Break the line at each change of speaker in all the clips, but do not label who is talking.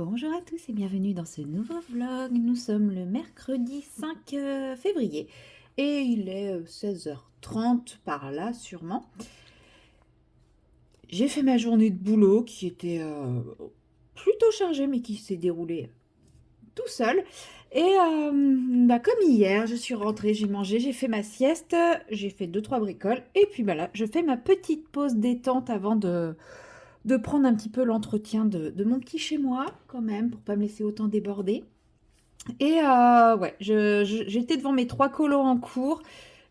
Bonjour à tous et bienvenue dans ce nouveau vlog. Nous sommes le mercredi 5 février et il est 16h30 par là sûrement. J'ai fait ma journée de boulot qui était plutôt chargée mais qui s'est déroulée tout seul. Et comme hier, je suis rentrée, j'ai mangé, j'ai fait ma sieste, j'ai fait deux trois bricoles et puis là, je fais ma petite pause détente avant de prendre un petit peu l'entretien de mon petit chez moi quand même pour pas me laisser autant déborder. Et ouais, j'étais devant mes trois colos en cours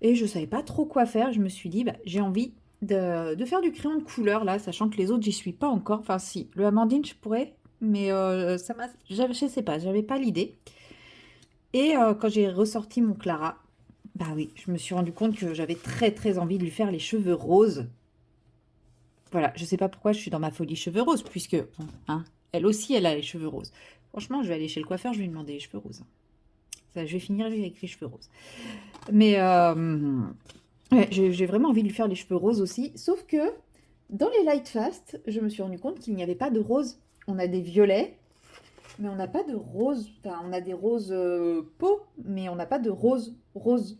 et je savais pas trop quoi faire. Je me suis dit, bah, j'ai envie de faire du crayon de couleur là, sachant que les autres, j'y suis pas encore. Enfin, si, le Amandine, je pourrais, mais je sais pas, j'avais pas l'idée. Et quand j'ai ressorti mon Clara, bah oui, je me suis rendu compte que j'avais très très envie de lui faire les cheveux roses. Voilà, je sais pas pourquoi je suis dans ma folie cheveux roses, puisque, bon, hein, elle aussi, elle a les cheveux roses. Franchement, je vais aller chez le coiffeur, je vais lui demander les cheveux roses. Ça, je vais finir avec les cheveux roses. Mais ouais, j'ai vraiment envie de lui faire les cheveux roses aussi. Sauf que dans les Light Fast, je me suis rendu compte qu'il n'y avait pas de rose. On a des violets, mais on n'a pas de rose. Enfin, on a des roses peau, mais on n'a pas de rose rose.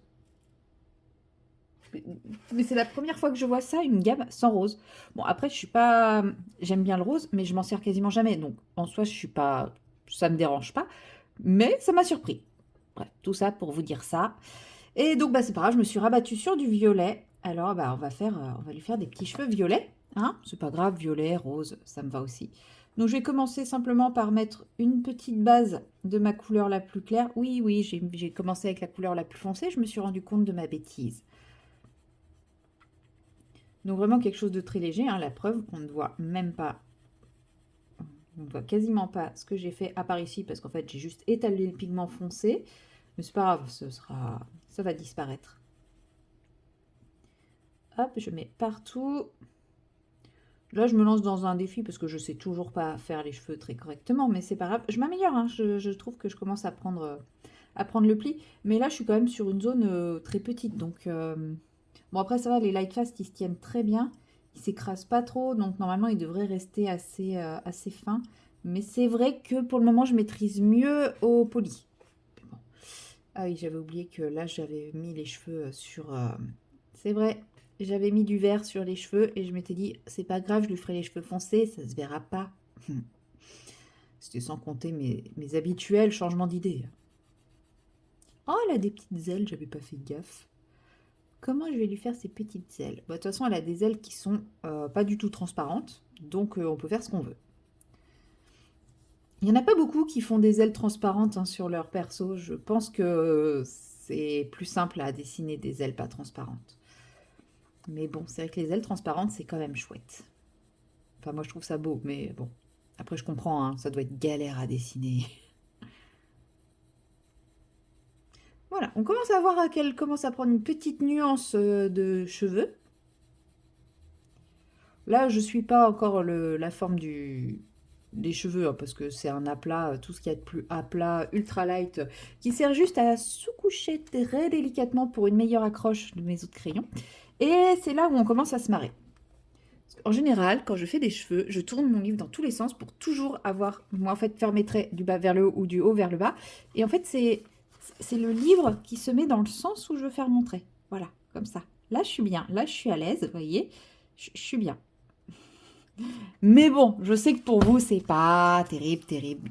Mais c'est la première fois que je vois ça, une gamme sans rose. Bon, après, je suis pas. J'aime bien le rose, mais je m'en sers quasiment jamais. Donc, en soi, je suis pas. Ça me dérange pas. Mais ça m'a surpris. Bref, tout ça pour vous dire ça. Et donc, bah, c'est pas grave, je me suis rabattue sur du violet. Alors, bah, on va lui faire des petits cheveux violets. Hein, c'est pas grave, violet, rose, ça me va aussi. Donc, je vais commencer simplement par mettre une petite base de ma couleur la plus claire. Oui, oui, j'ai commencé avec la couleur la plus foncée. Je me suis rendu compte de ma bêtise. Donc, vraiment quelque chose de très léger. Hein, la preuve, on ne voit même pas, on ne voit quasiment pas ce que j'ai fait à part ici parce qu'en fait, j'ai juste étalé le pigment foncé. Mais c'est pas grave, ça va disparaître. Hop, je mets partout. Là, je me lance dans un défi parce que je sais toujours pas faire les cheveux très correctement, mais c'est pas grave. Je m'améliore, hein. Je trouve que je commence à prendre le pli. Mais là, je suis quand même sur une zone très petite. Donc, bon, après, ça va, les light fast, ils se tiennent très bien. Ils s'écrasent pas trop. Donc, normalement, ils devraient rester assez fins. Mais c'est vrai que pour le moment, je maîtrise mieux au poli. Bon. Ah oui, j'avais oublié que là, j'avais mis les cheveux sur... C'est vrai, j'avais mis du vert sur les cheveux et je m'étais dit, c'est pas grave, je lui ferai les cheveux foncés, ça se verra pas. C'était sans compter mes habituels changements d'idée. Oh, elle a des petites ailes, j'avais pas fait gaffe. Comment je vais lui faire ces petites ailes? Bah, de toute façon, elle a des ailes qui sont pas du tout transparentes, donc on peut faire ce qu'on veut. Il n'y en a pas beaucoup qui font des ailes transparentes hein, sur leur perso. Je pense que c'est plus simple à dessiner des ailes pas transparentes. Mais bon, c'est vrai que les ailes transparentes, c'est quand même chouette. Enfin, moi, je trouve ça beau, mais bon. Après, je comprends, hein, ça doit être galère à dessiner. Voilà, on commence à voir qu'elle commence à prendre une petite nuance de cheveux. Là, je suis pas encore la forme des cheveux, hein, parce que c'est un aplat, tout ce qu'il y a de plus aplat, ultra light, qui sert juste à sous-coucher très délicatement pour une meilleure accroche de mes autres crayons. Et c'est là où on commence à se marrer. En général, quand je fais des cheveux, je tourne mon livre dans tous les sens pour toujours avoir, moi en fait, faire mes traits du bas vers le haut ou du haut vers le bas. Et en fait, c'est le livre qui se met dans le sens où je veux faire mon trait. Voilà, comme ça. Là, je suis bien. Là, je suis à l'aise, vous voyez. Je suis bien. Mais bon, je sais que pour vous, c'est pas terrible, terrible.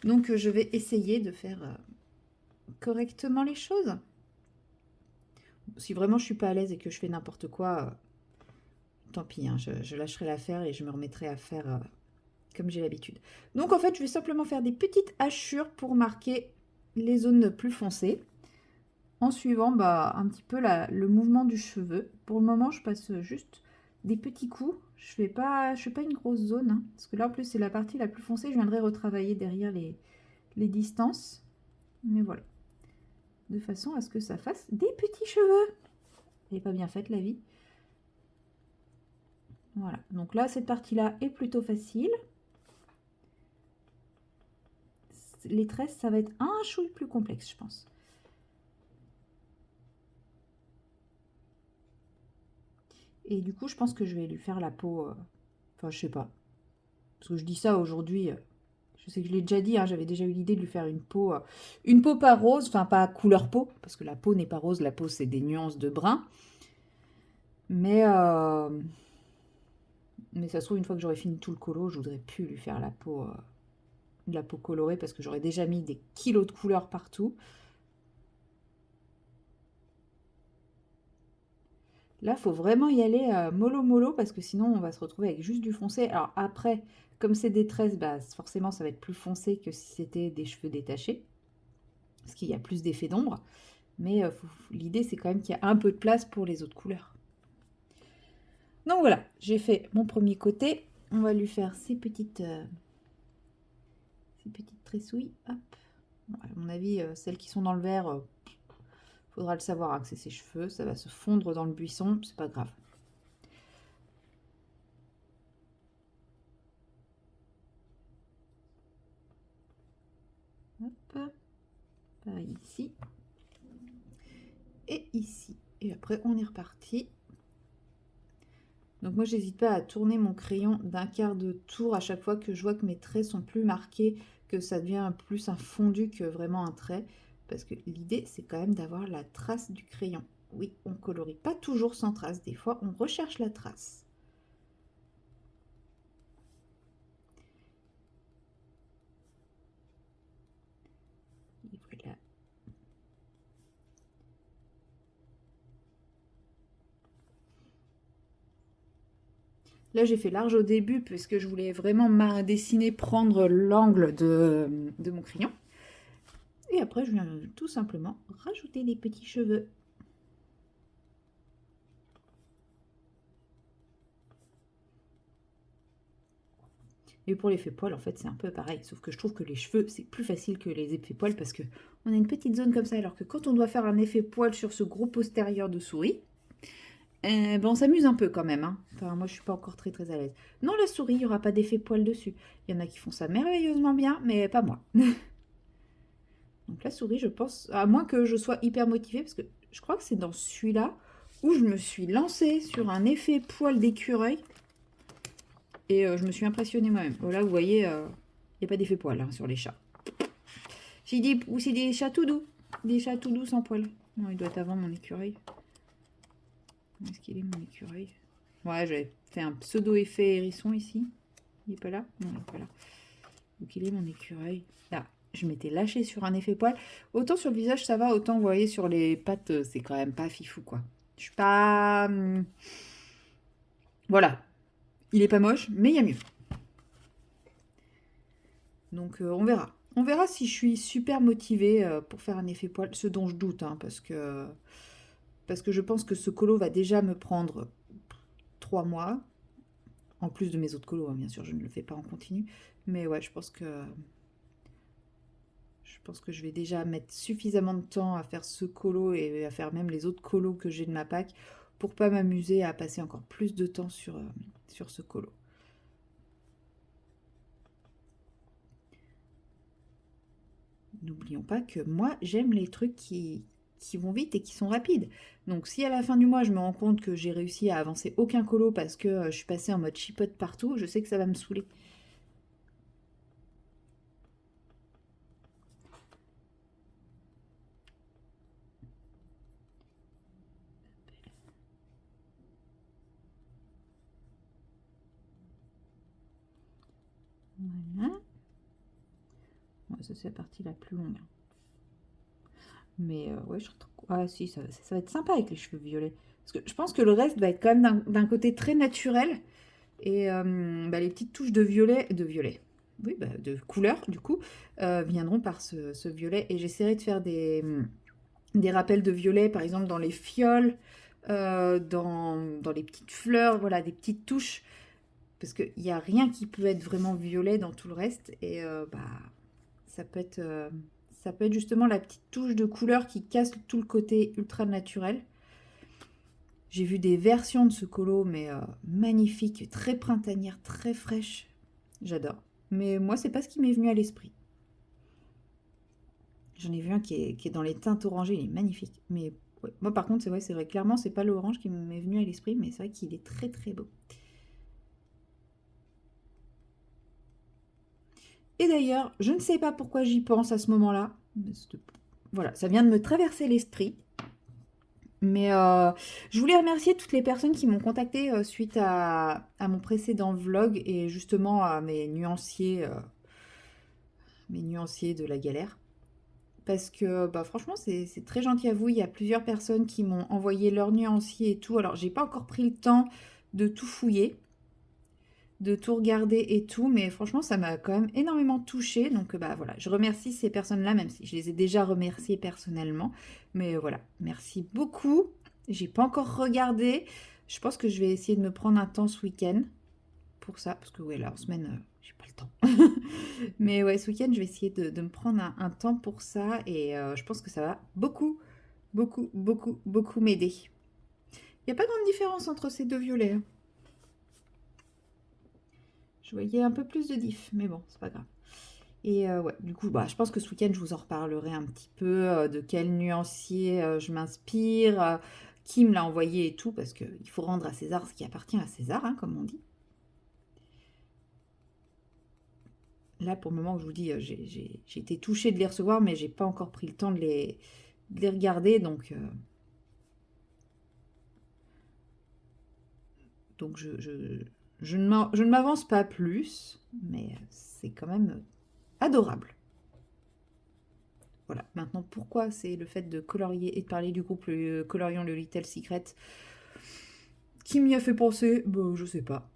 Donc, je vais essayer de faire correctement les choses. Si vraiment je suis pas à l'aise et que je fais n'importe quoi, tant pis, hein, je lâcherai l'affaire et je me remettrai à faire comme j'ai l'habitude. Donc en fait, je vais simplement faire des petites hachures pour marquer les zones plus foncées en suivant bah, un petit peu le mouvement du cheveu. Pour le moment, je passe juste des petits coups. Je fais pas une grosse zone, hein, parce que là en plus c'est la partie la plus foncée. Je viendrai retravailler derrière les distances. Mais voilà, de façon à ce que ça fasse des petits cheveux. Elle n'est pas bien faite la vie. Voilà, donc là cette partie-là est plutôt facile. Les tresses, ça va être un chouille plus complexe, je pense. Et du coup, je pense que je vais lui faire la peau. Enfin, je sais pas. Parce que je dis ça aujourd'hui. Je sais que je l'ai déjà dit, hein, j'avais déjà eu l'idée de lui faire une peau pas rose, enfin pas couleur peau, parce que la peau n'est pas rose, la peau c'est des nuances de brun. Mais ça se trouve, une fois que j'aurai fini tout le colo, je voudrais plus lui faire la peau colorée, parce que j'aurais déjà mis des kilos de couleurs partout. Là, faut vraiment y aller mollo mollo, parce que sinon on va se retrouver avec juste du foncé. Alors après, comme c'est des tresses, bah, forcément ça va être plus foncé que si c'était des cheveux détachés, parce qu'il y a plus d'effet d'ombre. Mais l'idée c'est quand même qu'il y a un peu de place pour les autres couleurs. Donc voilà, j'ai fait mon premier côté. On va lui faire ces petites tressouilles. Hop. Bon, à mon avis, celles qui sont dans le vert, faudra le savoir hein, que c'est ses cheveux. Ça va se fondre dans le buisson, c'est pas grave. Hop. Pareil ici. Et ici. Et après, on est reparti. Donc moi, j'hésite pas à tourner mon crayon d'un quart de tour à chaque fois que je vois que mes traits sont plus marqués, que ça devient plus un fondu que vraiment un trait. Parce que l'idée, c'est quand même d'avoir la trace du crayon. Oui, on colorie pas toujours sans trace. Des fois, on recherche la trace. Et voilà. Là, j'ai fait large au début puisque je voulais vraiment dessiner, prendre l'angle de mon crayon. Et après, je viens tout simplement rajouter des petits cheveux. Et pour l'effet poil, en fait, c'est un peu pareil. Sauf que je trouve que les cheveux, c'est plus facile que les effets poils parce que on a une petite zone comme ça. Alors que quand on doit faire un effet poil sur ce gros postérieur de souris, ben on s'amuse un peu quand même. Hein. Enfin, moi, je suis pas encore très très à l'aise. Non, la souris, il n'y aura pas d'effet poil dessus. Il y en a qui font ça merveilleusement bien, mais pas moi. Donc la souris, je pense, à moins que je sois hyper motivée, parce que je crois que c'est dans celui-là où je me suis lancée sur un effet poil d'écureuil. Et je me suis impressionnée moi-même. Voilà, vous voyez, il n'y a pas d'effet poil hein, sur les chats. Ou c'est des chats tout doux. Des chats tout doux sans poil. Non, il doit être avant mon écureuil. Où est-ce qu'il est mon écureuil? Ouais, j'avais fait un pseudo-effet hérisson ici. Il n'est pas là? Non, il n'est pas là. Donc il est mon écureuil. Là, je m'étais lâchée sur un effet poil. Autant sur le visage ça va, autant vous voyez sur les pattes, c'est quand même pas fifou quoi. Je suis pas... Voilà. Il est pas moche, mais il y a mieux. Donc on verra. On verra si je suis super motivée pour faire un effet poil, ce dont je doute, hein, parce que je pense que ce colo va déjà me prendre 3 mois, en plus de mes autres colos, hein, bien sûr, je ne le fais pas en continu, mais ouais, je pense que je vais déjà mettre suffisamment de temps à faire ce colo et à faire même les autres colos que j'ai de ma pack pour pas m'amuser à passer encore plus de temps sur ce colo. N'oublions pas que moi, j'aime les trucs qui vont vite et qui sont rapides. Donc si à la fin du mois, je me rends compte que j'ai réussi à avancer aucun colo parce que je suis passée en mode chipote partout, je sais que ça va me saouler. Voilà. Ouais, ça, c'est la partie la plus longue. Mais ouais, je trouve... Ah si, ça va être sympa avec les cheveux violets. Parce que je pense que le reste va être quand même d'un côté très naturel. Et bah, les petites touches de violet, oui, bah, de couleur du coup, viendront par ce violet. Et j'essaierai de faire des rappels de violet, par exemple dans les fioles, dans les petites fleurs, voilà, des petites touches. Parce qu'il n'y a rien qui peut être vraiment violet dans tout le reste. Et bah, ça peut être justement la petite touche de couleur qui casse tout le côté ultra naturel. J'ai vu des versions de ce colo, mais magnifiques, très printanières, très fraîches. J'adore. Mais moi, c'est pas ce qui m'est venu à l'esprit. J'en ai vu un qui est dans les teintes orangées, il est magnifique. Mais ouais, moi, par contre, c'est vrai, clairement, c'est pas l'orange qui m'est venu à l'esprit, mais c'est vrai qu'il est très très beau. Et d'ailleurs, je ne sais pas pourquoi j'y pense à ce moment-là. Voilà, ça vient de me traverser l'esprit. Mais je voulais remercier toutes les personnes qui m'ont contacté suite à mon précédent vlog et justement à mes nuanciers de la galère. Parce que bah, franchement, c'est très gentil à vous. Il y a plusieurs personnes qui m'ont envoyé leurs nuanciers et tout. Alors, j'ai pas encore pris le temps de tout fouiller, de tout regarder et tout, mais franchement, ça m'a quand même énormément touchée. Donc, bah voilà, je remercie ces personnes-là, même si je les ai déjà remerciées personnellement. Mais voilà, merci beaucoup. J'ai pas encore regardé. Je pense que je vais essayer de me prendre un temps ce week-end pour ça, parce que ouais, là, en semaine, j'ai pas le temps. Mais ouais, ce week-end, je vais essayer de me prendre un temps pour ça et je pense que ça va beaucoup, beaucoup, beaucoup, beaucoup m'aider. Il n'y a pas grande différence entre ces deux violets, hein. Je voyais un peu plus de diff, mais bon, c'est pas grave. Et ouais, du coup, bah, je pense que ce week-end, je vous en reparlerai un petit peu de quel nuancier je m'inspire, qui me l'a envoyé et tout, parce qu'il faut rendre à César ce qui appartient à César, hein, comme on dit. Là, pour le moment, je vous dis, j'ai été touchée de les recevoir, mais j'ai pas encore pris le temps de les regarder, donc je ne m'avance pas plus, mais c'est quand même adorable. Voilà, maintenant pourquoi c'est le fait de colorier et de parler du groupe Colorions le Little Secret qui m'y a fait penser, bah, je sais pas.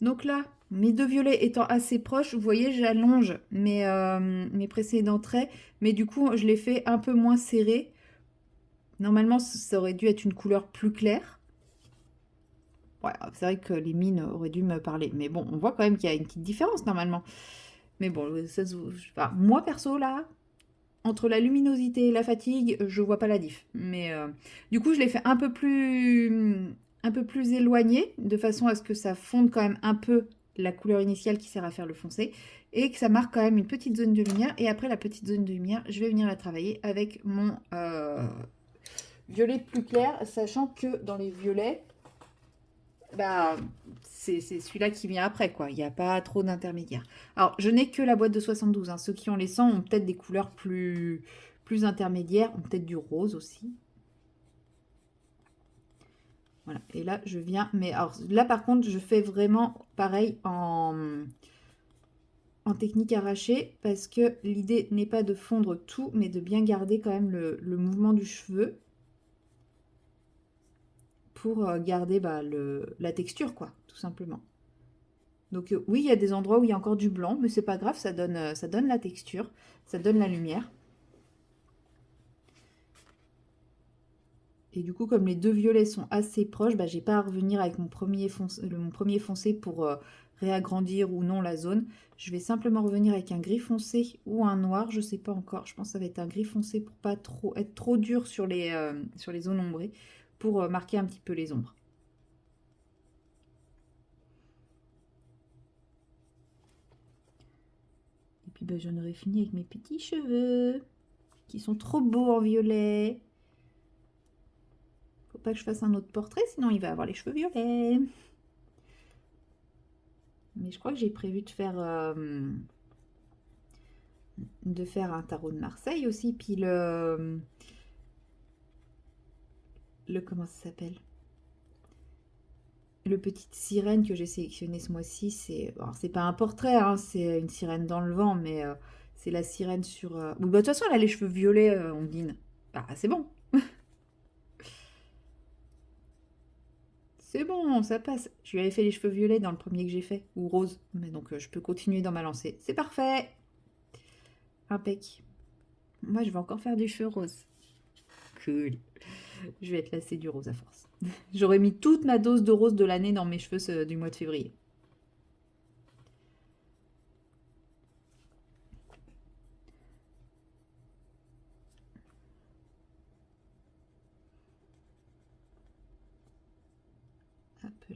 Donc là, mes deux violets étant assez proches, vous voyez, j'allonge mes précédents traits, mais du coup, je les fais un peu moins serrés. Normalement, ça aurait dû être une couleur plus claire. Ouais, c'est vrai que les mines auraient dû me parler. Mais bon, on voit quand même qu'il y a une petite différence normalement. Mais bon, enfin, moi perso, là, entre la luminosité et la fatigue, je vois pas la diff. Mais du coup, je l'ai fait un peu plus éloigné, de façon à ce que ça fonde quand même un peu la couleur initiale qui sert à faire le foncé, et que ça marque quand même une petite zone de lumière. Et après la petite zone de lumière, je vais venir la travailler avec mon violet plus clair, sachant que dans les violets, bah, c'est celui-là qui vient après, quoi. Il n'y a pas trop d'intermédiaires. Alors, je n'ai que la boîte de 72, hein. Ceux qui ont les 100 ont peut-être des couleurs plus intermédiaires, ont peut-être du rose aussi. Voilà. Et là, je viens... Mais alors, là, par contre, je fais vraiment pareil en technique arrachée, parce que l'idée n'est pas de fondre tout, mais de bien garder quand même le mouvement du cheveu pour garder bah, la texture, quoi, tout simplement. Donc oui, il y a des endroits où il y a encore du blanc, mais c'est pas grave, ça donne la texture, ça donne la lumière. Et du coup, comme les deux violets sont assez proches, bah, j'ai pas à revenir avec mon premier foncé pour réagrandir ou non la zone. Je vais simplement revenir avec un gris foncé ou un noir, je sais pas encore. Je pense que ça va être un gris foncé pour pas être trop dur sur les zones ombrées, pour marquer un petit peu les ombres. Et puis bah, j'en aurai fini avec mes petits cheveux, qui sont trop beaux en violet. Faut pas que je fasse un autre portrait, sinon il va avoir les cheveux violets. Mais je crois que j'ai prévu de faire un tarot de Marseille aussi. Puis comment ça s'appelle? Le petite sirène que j'ai sélectionné ce mois-ci, c'est pas un portrait, hein, c'est une sirène dans le vent, mais c'est la sirène sur... Bah, de toute façon, elle a les cheveux violets, Ondine. Bah, c'est bon. C'est bon, ça passe. Je lui avais fait les cheveux violets dans le premier que j'ai fait, ou rose. Mais donc, je peux continuer dans ma lancée. C'est parfait. Impec. Moi, je vais encore faire du cheveu rose. Cool. Je vais être lassée du rose à force. J'aurais mis toute ma dose de rose de l'année dans mes cheveux du mois de février. Hop là.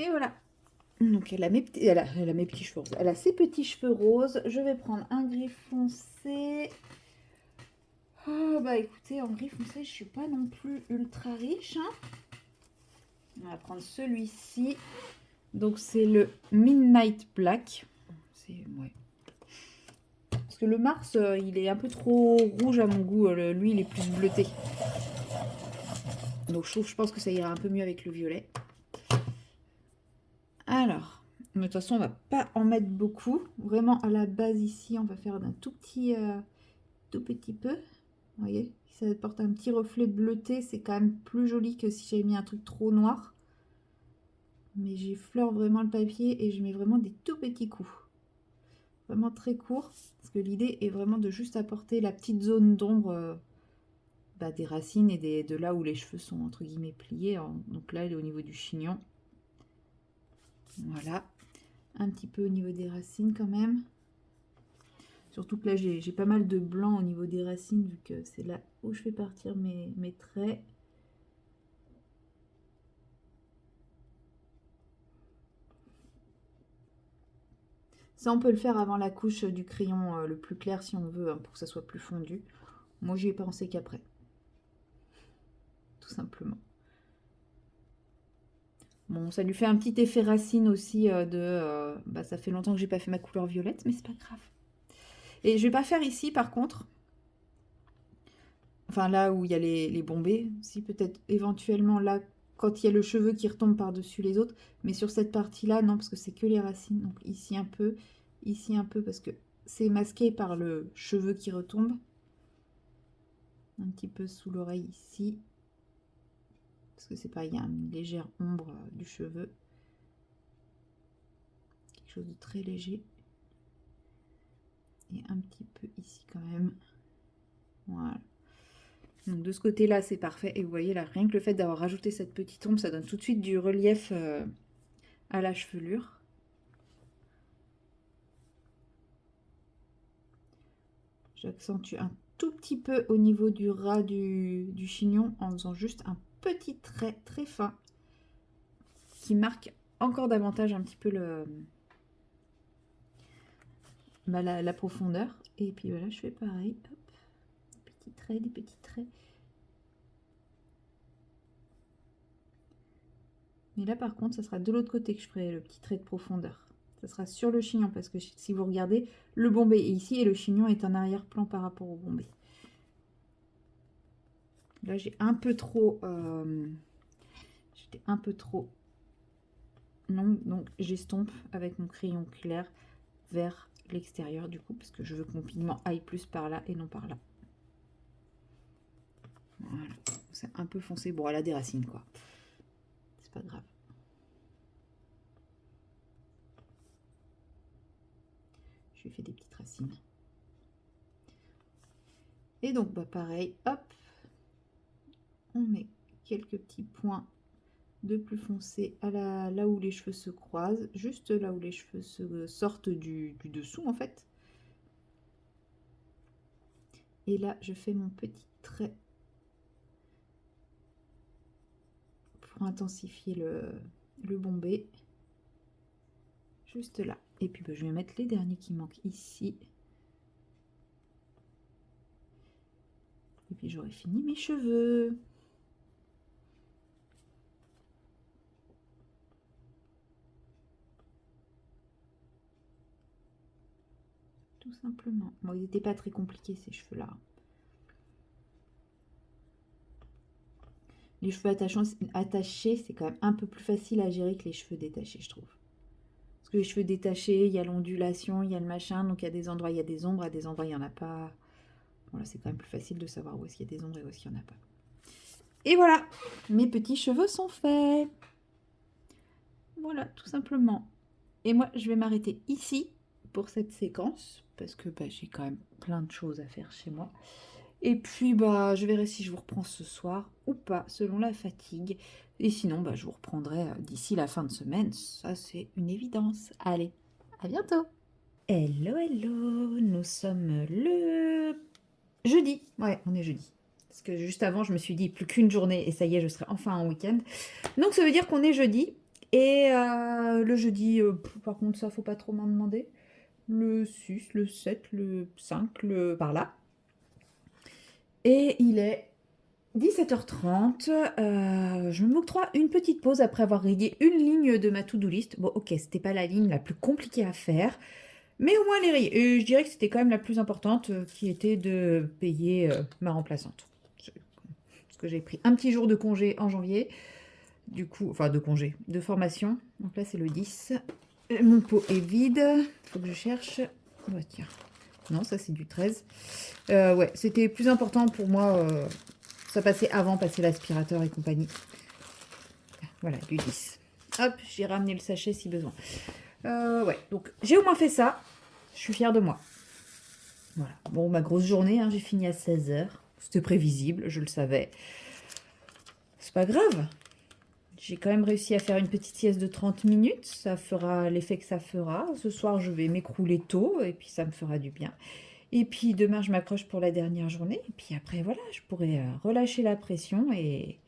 Et voilà. Donc elle a mes petits cheveux roses. Elle a ses petits cheveux roses. Je vais prendre un gris foncé. Oh, bah écoutez, en gris foncé, je suis pas non plus ultra riche, hein. On va prendre celui-ci. Donc c'est le Midnight Black. Ouais. Parce que le Mars, il est un peu trop rouge à mon goût. Lui, il est plus bleuté. Donc je pense que ça ira un peu mieux avec le violet. Alors, de toute façon, on va pas en mettre beaucoup. Vraiment, à la base ici, on va faire d'un tout petit peu. Vous voyez, ça apporte un petit reflet bleuté. C'est quand même plus joli que si j'avais mis un truc trop noir. Mais j'effleure vraiment le papier et je mets vraiment des tout petits coups. Vraiment très court. Parce que l'idée est vraiment de juste apporter la petite zone d'ombre des racines et de là où les cheveux sont entre guillemets pliés. Donc là, elle est au niveau du chignon. Voilà. Un petit peu au niveau des racines quand même. Surtout que là, j'ai pas mal de blanc au niveau des racines, vu que c'est là où je fais partir mes traits. Ça, on peut le faire avant la couche du crayon le plus clair si on veut, hein, pour que ça soit plus fondu. Moi, j'y ai pensé qu'après. Tout simplement. Bon, ça lui fait un petit effet racine aussi ça fait longtemps que j'ai pas fait ma couleur violette, mais c'est pas grave. Et je vais pas faire ici, par contre. Enfin, là où il y a les bombés. Si, peut-être éventuellement là, quand il y a le cheveu qui retombe par-dessus les autres. Mais sur cette partie-là, non, parce que c'est que les racines. Donc ici un peu, parce que c'est masqué par le cheveu qui retombe. Un petit peu sous l'oreille ici. Parce que c'est pareil, il y a une légère ombre du cheveu. Quelque chose de très léger. Et un petit peu ici quand même. Voilà. Donc de ce côté-là, c'est parfait. Et vous voyez là, rien que le fait d'avoir rajouté cette petite ombre, ça donne tout de suite du relief à la chevelure. J'accentue un tout petit peu au niveau du ras du chignon en faisant juste un petit trait très fin qui marque encore davantage un petit peu la profondeur. Et puis voilà, je fais pareil. Hop. Des petits traits, des petits traits. Mais là, par contre, ça sera de l'autre côté que je ferai le petit trait de profondeur. Ça sera sur le chignon, parce que si vous regardez, le bombé est ici et le chignon est en arrière-plan par rapport au bombé. Là, j'ai un peu trop... J'étais un peu trop long, donc j'estompe avec mon crayon clair vers l'extérieur du coup, parce que je veux que mon pigment aille plus par là et non par là. Voilà, c'est un peu foncé. Bon, elle a des racines, quoi. C'est pas grave. Je lui fais des petites racines. Et donc, pareil, hop, on met quelques petits points de plus foncé là où les cheveux se croisent, juste là où les cheveux se sortent du dessous, en fait. Et là, je fais mon petit trait pour intensifier le bombé. Juste là. Et puis, je vais mettre les derniers qui manquent ici. Et puis j'aurai fini mes cheveux. Tout simplement. Bon, ils n'étaient pas très compliqués ces cheveux-là. Les cheveux attachés, c'est quand même un peu plus facile à gérer que les cheveux détachés, je trouve. Parce que les cheveux détachés, il y a l'ondulation, il y a le machin, donc il y a des endroits, il y a des ombres, à des endroits, il n'y en a pas. Voilà, c'est quand même plus facile de savoir où est-ce qu'il y a des ombres et où est-ce qu'il n'y en a pas. Et voilà, mes petits cheveux sont faits. Voilà, tout simplement. Et moi, je vais m'arrêter ici pour cette séquence, parce que j'ai quand même plein de choses à faire chez moi. Et puis, je verrai si je vous reprends ce soir ou pas, selon la fatigue. Et sinon, je vous reprendrai d'ici la fin de semaine. Ça, c'est une évidence. Allez, à bientôt. Hello, hello. Nous sommes le jeudi. Ouais, on est jeudi. Parce que juste avant, je me suis dit, plus qu'une journée et ça y est, je serai enfin en week-end. Donc, ça veut dire qu'on est jeudi. Et le jeudi, par contre, ça, faut pas trop m'en demander. Le 6, le 7, le 5, par là. Et il est 17h30. Je m'octroie une petite pause après avoir rayé une ligne de ma to-do list. Bon, ok, c'était pas la ligne la plus compliquée à faire, mais au moins les rayer. Et je dirais que c'était quand même la plus importante, qui était de payer ma remplaçante. Parce que j'ai pris un petit jour de congé en janvier. Du coup, enfin de congé, de formation. Donc là, c'est le 10. Mon pot est vide. Faut que je cherche. Oh, tiens. Non, ça c'est du 13. Ouais, c'était plus important pour moi. Ça passait avant, passer l'aspirateur et compagnie. Voilà, du 10. Hop, j'ai ramené le sachet si besoin. Ouais, donc j'ai au moins fait ça. Je suis fière de moi. Voilà. Bon, ma grosse journée, hein, j'ai fini à 16h. C'était prévisible, je le savais. C'est pas grave. J'ai quand même réussi à faire une petite sieste de 30 minutes. Ça fera l'effet que ça fera. Ce soir, je vais m'écrouler tôt et puis ça me fera du bien. Et puis demain, je m'accroche pour la dernière journée. Et puis après, voilà, je pourrai relâcher la pression et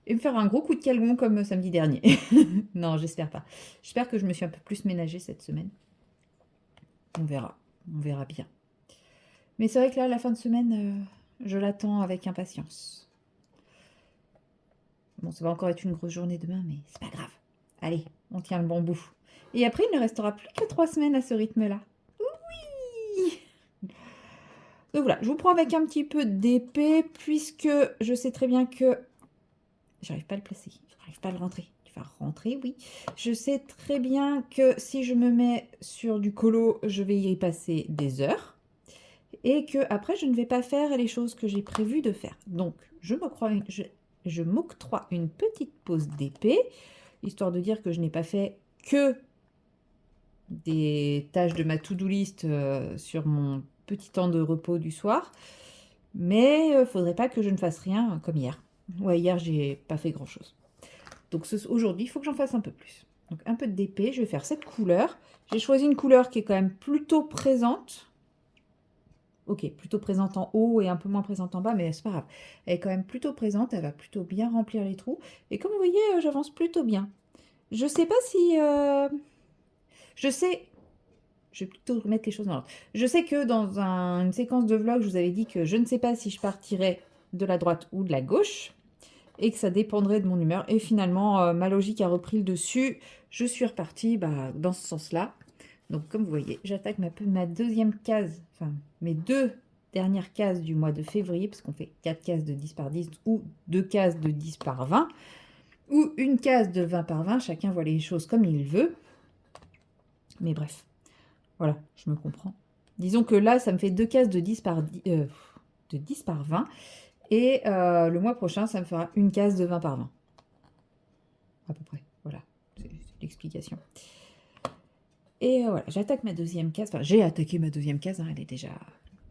me faire un gros coup de calgon comme samedi dernier. Non, j'espère pas. J'espère que je me suis un peu plus ménagée cette semaine. On verra. On verra bien. Mais c'est vrai que là, la fin de semaine, je l'attends avec impatience. Bon, ça va encore être une grosse journée demain, mais c'est pas grave. Allez, on tient le bon bout. Et après, il ne restera plus que 3 semaines à ce rythme-là. Oui. Donc voilà, je vous prends avec un petit peu d'épée, puisque je sais très bien que... J'arrive pas à le placer, j'arrive pas à le rentrer. Tu vas rentrer, oui. Je sais très bien que si je me mets sur du colo, je vais y passer des heures. Et que après, je ne vais pas faire les choses que j'ai prévu de faire. Donc, je m'octroie une petite pause d'épée, histoire de dire que je n'ai pas fait que des tâches de ma to-do list sur mon petit temps de repos du soir. Mais faudrait pas que je ne fasse rien comme hier. Ouais, hier, j'ai pas fait grand-chose. Donc aujourd'hui, il faut que j'en fasse un peu plus. Donc un peu d'épée, je vais faire cette couleur. J'ai choisi une couleur qui est quand même plutôt présente. Ok, plutôt présente en haut et un peu moins présente en bas, mais c'est pas grave. Elle est quand même plutôt présente, elle va plutôt bien remplir les trous. Et comme vous voyez, j'avance plutôt bien. Je sais pas si... Je sais... Je vais plutôt remettre les choses dans l'ordre. Je sais que dans une séquence de vlog, je vous avais dit que je ne sais pas si je partirais de la droite ou de la gauche, et que ça dépendrait de mon humeur. Et finalement, ma logique a repris le dessus. Je suis repartie dans ce sens-là. Donc, comme vous voyez, j'attaque ma deuxième case, enfin, mes 2 dernières cases du mois de février, parce qu'on fait 4 cases de 10 par 10, ou 2 cases de 10 par 20, ou une case de 20 par 20. Chacun voit les choses comme il veut. Mais bref, voilà, je me comprends. Disons que là, ça me fait 2 cases de 10 par 20. Et le mois prochain, ça me fera une case de 20 par 20. À peu près. Voilà, c'est l'explication. Et voilà, j'attaque ma deuxième case. Enfin, j'ai attaqué ma deuxième case, hein, elle est déjà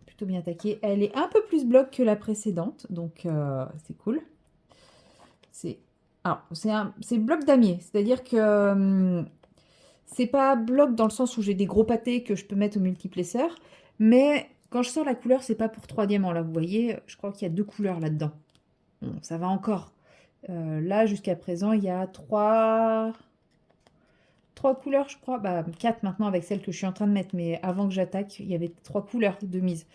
plutôt bien attaquée. Elle est un peu plus bloc que la précédente, donc c'est cool. Alors, c'est bloc damier, c'est-à-dire que c'est pas bloc dans le sens où j'ai des gros pâtés que je peux mettre au multiplesseur, mais quand je sors la couleur, c'est pas pour 3 diamants. Là, vous voyez, je crois qu'il y a 2 couleurs là-dedans. Bon, ça va encore. Là, jusqu'à présent, il y a 3 couleurs, je crois. 4 maintenant avec celle que je suis en train de mettre. Mais avant que j'attaque, il y avait 3 couleurs de mise.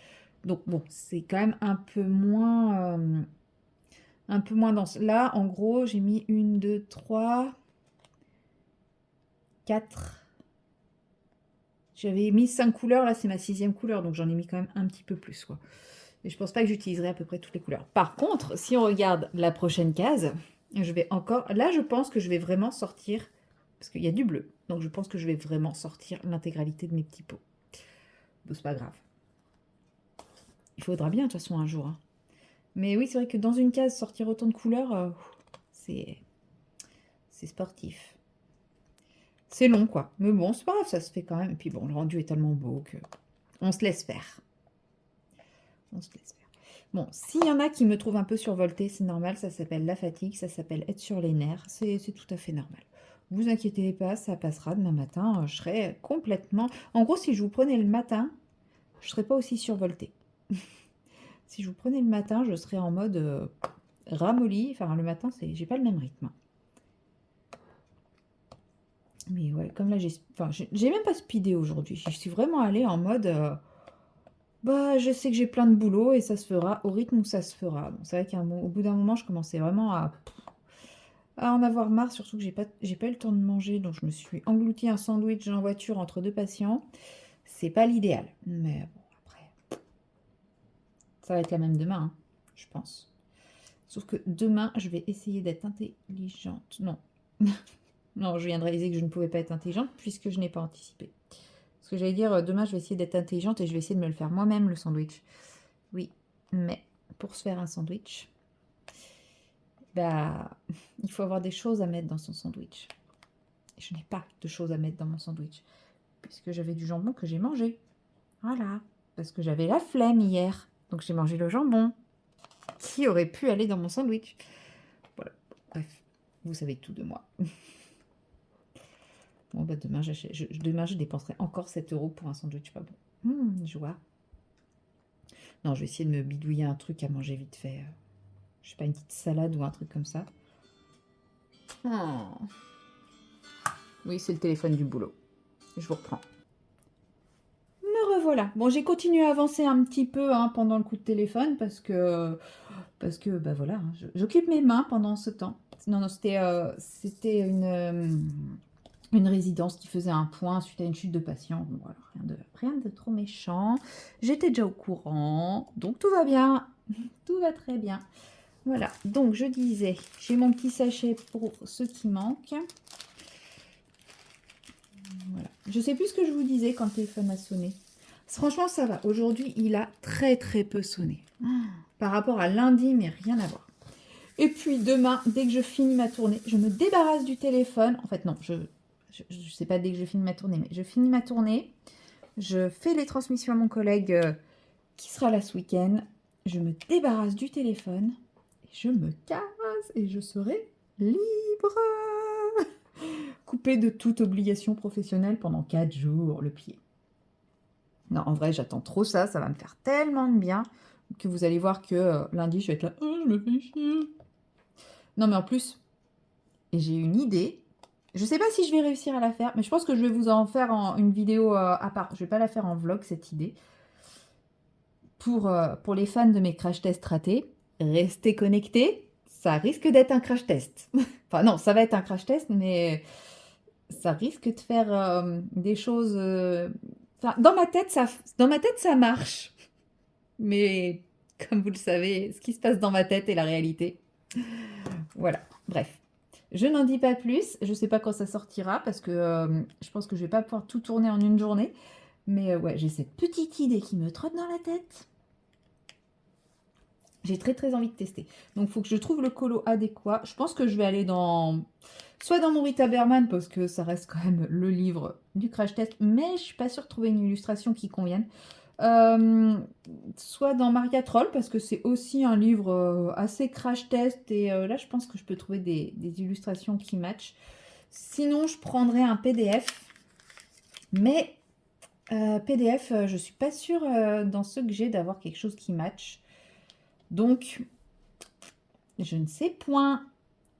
Donc, bon, c'est quand même un peu moins dense. Là, en gros, j'ai mis 1, 2, 3, 4. J'avais mis 5 couleurs. Là, c'est ma 6e couleur. Donc, j'en ai mis quand même un petit peu plus, quoi. Et je pense pas que j'utiliserai à peu près toutes les couleurs. Par contre, si on regarde la prochaine case, je vais encore... Là, je pense que je vais vraiment sortir... Parce qu'il y a du bleu. Donc, je pense que je vais vraiment sortir l'intégralité de mes petits pots. Bon, c'est pas grave. Il faudra bien, de toute façon, un jour. Hein. Mais oui, c'est vrai que dans une case, sortir autant de couleurs, c'est sportif. C'est long, quoi. Mais bon, c'est pas grave, ça se fait quand même. Et puis bon, le rendu est tellement beau que... On se laisse faire. On se laisse faire. Bon, s'il y en a qui me trouvent un peu survoltée, c'est normal, ça s'appelle la fatigue, ça s'appelle être sur les nerfs, c'est tout à fait normal. Vous inquiétez pas, ça passera demain matin, je serai complètement... En gros, si je vous prenais le matin, je ne serais pas aussi survoltée. Si je vous prenais le matin, je serais en mode ramolli, enfin le matin, j'ai pas le même rythme. Mais ouais, comme là, j'ai même pas speedé aujourd'hui. Je suis vraiment allée en mode, bah, je sais que j'ai plein de boulot et ça se fera au rythme où ça se fera. Bon, c'est vrai qu'au bout d'un moment, je commençais vraiment à en avoir marre, surtout que j'ai pas eu le temps de manger, donc je me suis englouti un sandwich en voiture entre deux patients. C'est pas l'idéal, mais bon, après, ça va être la même demain, hein, je pense. Sauf que demain, je vais essayer d'être intelligente. Non. Non, je viens de réaliser que je ne pouvais pas être intelligente puisque je n'ai pas anticipé. Ce que j'allais dire, demain, je vais essayer d'être intelligente et je vais essayer de me le faire moi-même, le sandwich. Oui, mais pour se faire un sandwich, bah, il faut avoir des choses à mettre dans son sandwich. Et je n'ai pas de choses à mettre dans mon sandwich puisque j'avais du jambon que j'ai mangé. Voilà, parce que j'avais la flemme hier, donc j'ai mangé le jambon qui aurait pu aller dans mon sandwich. Voilà, bref, vous savez tout de moi. Bon, bah demain, demain, je dépenserai encore 7 € pour un sandwich pas bon. Joie. Non, je vais essayer de me bidouiller un truc à manger vite fait. Je sais pas, une petite salade ou un truc comme ça. Oh. Oui, c'est le téléphone du boulot. Je vous reprends. Me revoilà. Bon, j'ai continué à avancer un petit peu hein, pendant le coup de téléphone parce que bah voilà, hein, j'occupe mes mains pendant ce temps. Non, non, c'était une résidence qui faisait un point suite à une chute de patient. Bon, voilà, rien de trop méchant. J'étais déjà au courant, donc tout va bien. Tout va très bien. Voilà, donc je disais, j'ai mon petit sachet pour ce qui manque. Voilà. Je sais plus ce que je vous disais quand le téléphone a sonné. Franchement, ça va. Aujourd'hui, il a très très peu sonné. Par rapport à lundi, mais rien à voir. Et puis demain, dès que je finis ma tournée, je me débarrasse du téléphone. En fait, non, je sais pas dès que je finis ma tournée, mais je finis ma tournée. Je fais les transmissions à mon collègue qui sera là ce week-end. Je me débarrasse du téléphone. Et je me casse et je serai libre. Coupé de toute obligation professionnelle pendant 4 jours, le pied. Non, en vrai, j'attends trop ça. Ça va me faire tellement de bien que vous allez voir que lundi, je vais être là. Oh, je me fais chier. Non, mais en plus, j'ai une idée. Je sais pas si je vais réussir à la faire, mais je pense que je vais vous en faire une vidéo à part. Je vais pas la faire en vlog, cette idée. Pour les fans de mes crash tests ratés, restez connectés. Ça risque d'être un crash test. Enfin, non, ça va être un crash test, mais ça risque de faire des choses. Enfin, dans ma tête, ça marche. Mais comme vous le savez, ce qui se passe dans ma tête est la réalité. Voilà, bref. Je n'en dis pas plus. Je ne sais pas quand ça sortira parce que je pense que je ne vais pas pouvoir tout tourner en une journée. Mais ouais, j'ai cette petite idée qui me trotte dans la tête. J'ai très très envie de tester. Donc il faut que je trouve le colo adéquat. Je pense que je vais aller soit dans mon Rita Berman parce que ça reste quand même le livre du crash test, mais je suis pas sûre de trouver une illustration qui convienne. Soit dans Maria Troll parce que c'est aussi un livre assez crash test et là je pense que je peux trouver des illustrations qui matchent. Sinon je prendrais un PDF, mais PDF je suis pas sûre dans ceux que j'ai d'avoir quelque chose qui match. Donc je ne sais point.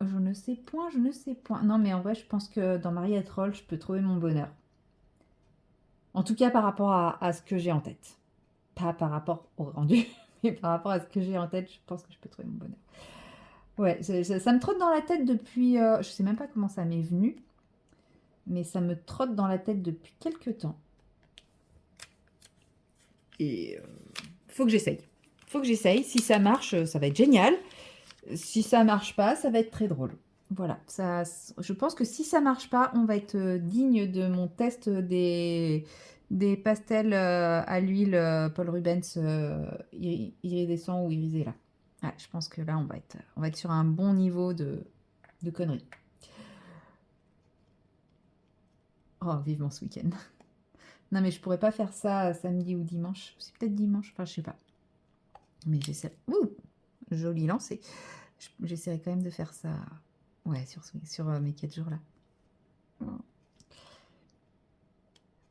Je ne sais point, je ne sais point. Non mais en vrai je pense que dans Maria Troll je peux trouver mon bonheur. En tout cas par rapport à ce que j'ai en tête. Pas par rapport au rendu, mais par rapport à ce que j'ai en tête, je pense que je peux trouver mon bonheur. Ouais, ça me trotte dans la tête depuis... je sais même pas comment ça m'est venu, mais ça me trotte dans la tête depuis quelques temps. Et faut que j'essaye. Faut que j'essaye. Si ça marche, ça va être génial. Si ça marche pas, ça va être très drôle. Voilà, je pense que si ça marche pas, on va être digne de mon test des pastels à l'huile Paul Rubens iridescent ou irisé là. Ouais, je pense que là, on va être sur un bon niveau de conneries. Oh, vivement ce week-end. Non, mais je pourrais pas faire ça samedi ou dimanche. C'est peut-être dimanche, enfin, je sais pas. Mais j'essaie. Ouh, joli lancé. J'essaierai quand même de faire ça. Ouais, sur mes 4 jours là.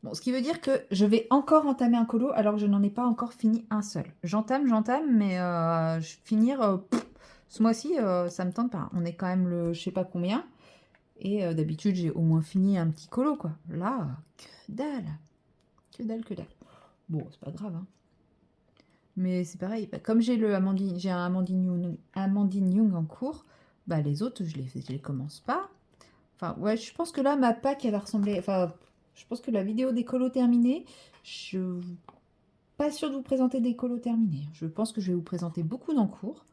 Bon, ce qui veut dire que je vais encore entamer un colo alors que je n'en ai pas encore fini un seul. J'entame, mais finir ce mois-ci, ça me tente pas. On est quand même le je sais pas combien. Et d'habitude, j'ai au moins fini un petit colo, quoi. Là, que dalle. Que dalle, que dalle. Bon, c'est pas grave, hein. Mais c'est pareil, bah, comme j'ai un Amandine Young en cours, bah les autres, je les commence pas. Enfin, ouais, je pense que là, ma pack, elle va ressembler... Enfin, je pense que la vidéo des colos terminés, je suis pas sûre de vous présenter des colos terminés. Je pense que je vais vous présenter beaucoup d'encours.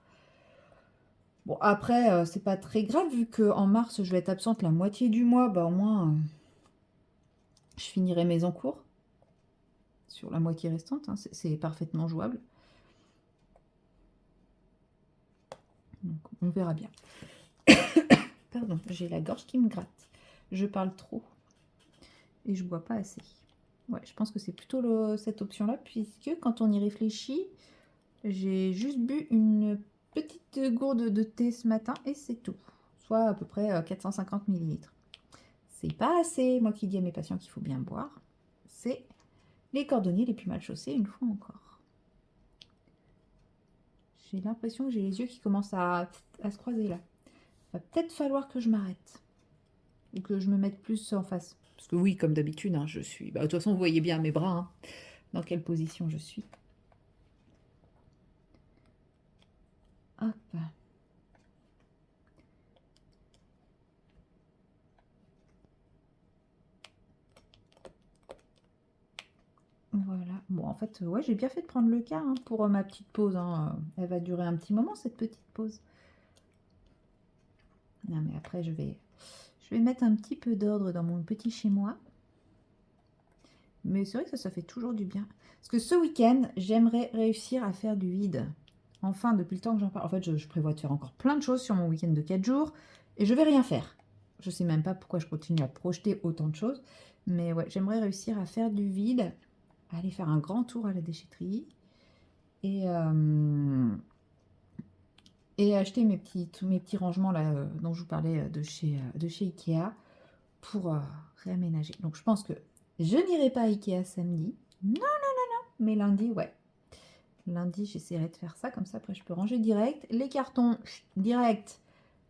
Bon, après, c'est pas très grave, vu qu'en mars, je vais être absente la moitié du mois, bah au moins, je finirai mes encours sur la moitié restante, hein, c'est parfaitement jouable. Donc, on verra bien. Pardon, j'ai la gorge qui me gratte. Je parle trop et je bois pas assez. Ouais, je pense que c'est plutôt cette option-là, puisque quand on y réfléchit, j'ai juste bu une petite gourde de thé ce matin et c'est tout. Soit à peu près 450 ml. C'est pas assez. Moi qui dis à mes patients qu'il faut bien boire, c'est les cordonniers les plus mal chaussés, une fois encore. J'ai l'impression que j'ai les yeux qui commencent à se croiser là. Va peut-être falloir que je m'arrête. Ou que je me mette plus en face. Parce que oui, comme d'habitude, hein, je suis... Bah, de toute façon, vous voyez bien mes bras, hein, dans quelle position je suis. Hop. Voilà. Bon, en fait, ouais, j'ai bien fait de prendre le cas hein, pour ma petite pause. Hein. Elle va durer un petit moment, cette petite pause. Non, mais après, je vais mettre un petit peu d'ordre dans mon petit chez-moi. Mais c'est vrai que ça fait toujours du bien. Parce que ce week-end, j'aimerais réussir à faire du vide. Enfin, depuis le temps que j'en parle. En fait, je prévois de faire encore plein de choses sur mon week-end de 4 jours. Et je vais rien faire. Je sais même pas pourquoi je continue à projeter autant de choses. Mais ouais, j'aimerais réussir à faire du vide. Aller faire un grand tour à la déchetterie. Et acheter tous mes petits rangements là, dont je vous parlais de chez Ikea. Pour réaménager. Donc je pense que je n'irai pas à Ikea samedi. Non, non, non, non. Mais lundi, ouais. Lundi, j'essaierai de faire ça. Comme ça, après, je peux ranger direct. Les cartons, direct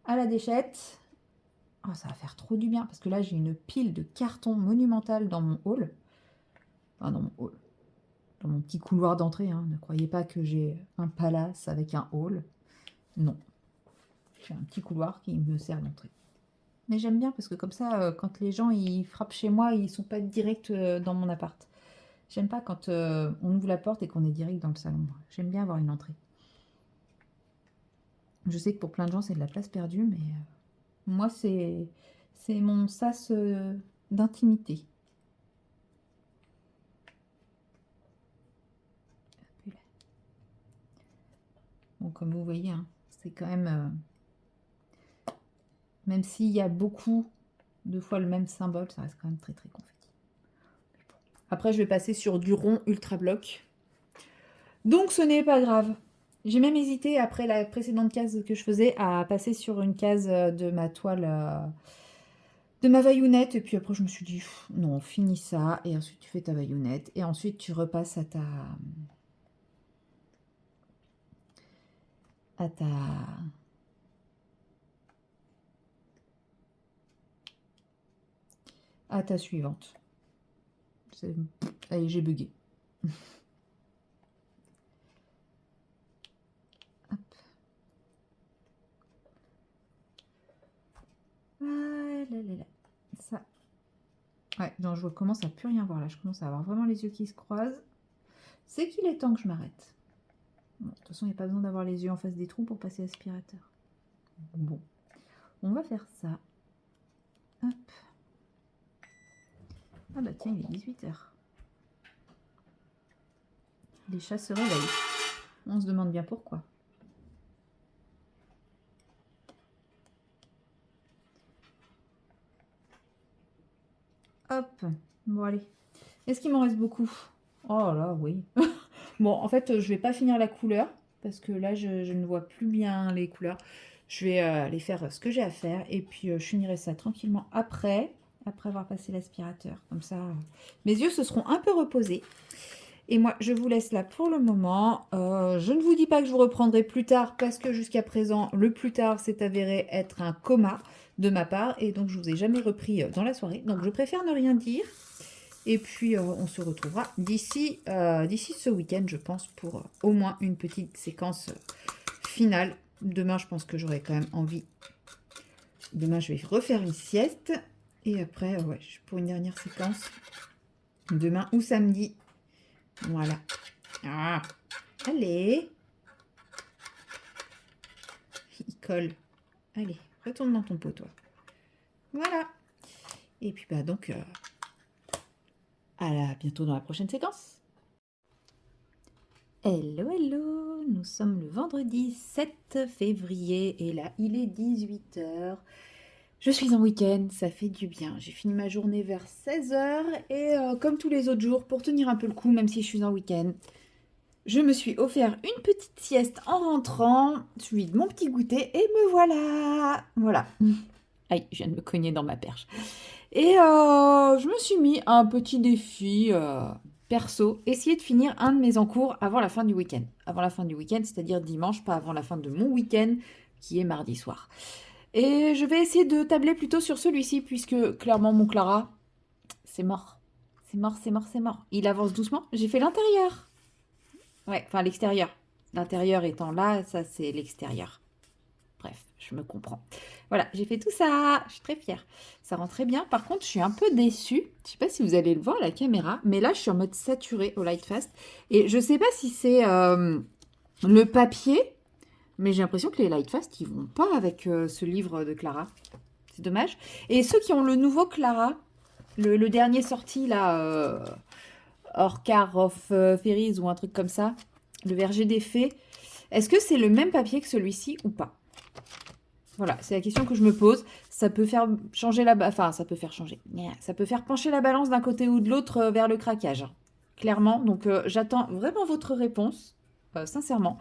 à la déchette. Oh, ça va faire trop du bien. Parce que là, j'ai une pile de cartons monumentale dans mon hall. Enfin, dans mon hall. Dans mon petit couloir d'entrée. Hein. Ne croyez pas que j'ai un palace avec un hall. Non. J'ai un petit couloir qui me sert d'entrée. Mais j'aime bien parce que comme ça, quand les gens ils frappent chez moi, ils sont pas direct dans mon appart. J'aime pas quand on ouvre la porte et qu'on est direct dans le salon. J'aime bien avoir une entrée. Je sais que pour plein de gens, c'est de la place perdue, mais moi, c'est mon sas d'intimité. Bon, comme vous voyez, hein, c'est quand même... même s'il y a beaucoup de fois le même symbole, ça reste quand même très très confetti. Après, je vais passer sur du rond ultra bloc. Donc, ce n'est pas grave. J'ai même hésité, après la précédente case que je faisais, à passer sur une case de ma toile, de ma vaillounette. Et puis après, je me suis dit, non, finis ça. Et ensuite, tu fais ta vaillounette. Et ensuite, tu repasses à ta suivante. Allez, j'ai bugué. Hop. Ah là là là. Ça. Ouais, non, je commence à plus rien voir là. Je commence à avoir vraiment les yeux qui se croisent. C'est qu'il est temps que je m'arrête. Bon, de toute façon, il n'y a pas besoin d'avoir les yeux en face des trous pour passer l'aspirateur. Bon, on va faire ça. Hop. Ah bah tiens, il est 18h. Les chats se réveillent. On se demande bien pourquoi. Hop. Bon, allez. Est-ce qu'il m'en reste beaucoup? Oh là, oui. Bon, en fait, je vais pas finir la couleur. Parce que là, je ne vois plus bien les couleurs. Je vais aller faire ce que j'ai à faire. Et puis, je finirai ça tranquillement après avoir passé l'aspirateur. Comme ça, mes yeux se seront un peu reposés. Et moi, je vous laisse là pour le moment. Je ne vous dis pas que je vous reprendrai plus tard parce que jusqu'à présent, le plus tard s'est avéré être un coma de ma part. Et donc, je ne vous ai jamais repris dans la soirée. Donc, je préfère ne rien dire. Et puis, on se retrouvera d'ici ce week-end, je pense, pour au moins une petite séquence finale. Demain, je pense que j'aurai quand même envie. Demain, je vais refaire une sieste. Et après, ouais, pour une dernière séquence. Demain ou samedi. Voilà. Ah, allez. Il colle. Allez, retourne dans ton pot, toi. Voilà. Et puis, bah donc, à bientôt dans la prochaine séquence. Hello, hello. Nous sommes le vendredi 7 février et là, il est 18 h. Je suis en week-end, ça fait du bien. J'ai fini ma journée vers 16 h et comme tous les autres jours, pour tenir un peu le coup, même si je suis en week-end, je me suis offert une petite sieste en rentrant, suivi de mon petit goûter, et me voilà. Voilà. Aïe, je viens de me cogner dans ma perche. Et je me suis mis un petit défi perso, essayer de finir un de mes encours avant la fin du week-end. Avant la fin du week-end, c'est-à-dire dimanche, pas avant la fin de mon week-end, qui est mardi soir. Et je vais essayer de tabler plutôt sur celui-ci, puisque clairement, mon Clara, c'est mort. C'est mort, c'est mort, c'est mort. Il avance doucement. J'ai fait l'intérieur. Ouais, enfin l'extérieur. L'intérieur étant là, ça c'est l'extérieur. Bref, je me comprends. Voilà, j'ai fait tout ça. Je suis très fière. Ça rend très bien. Par contre, je suis un peu déçue. Je sais pas si vous allez le voir à la caméra, mais là, je suis en mode saturé au Light Fast. Et je sais pas si c'est le papier, mais j'ai l'impression que les Light Fast, ils vont pas avec ce livre de Clara. C'est dommage. Et ceux qui ont le nouveau Clara, le dernier sorti là, Orcar of Fairies ou un truc comme ça, le verger des fées, est-ce que c'est le même papier que celui-ci ou pas? Voilà, c'est la question que je me pose. Ça peut faire changer enfin, ça peut faire changer. Ça peut faire pencher la balance d'un côté ou de l'autre vers le craquage. Clairement. Donc, j'attends vraiment votre réponse. Sincèrement.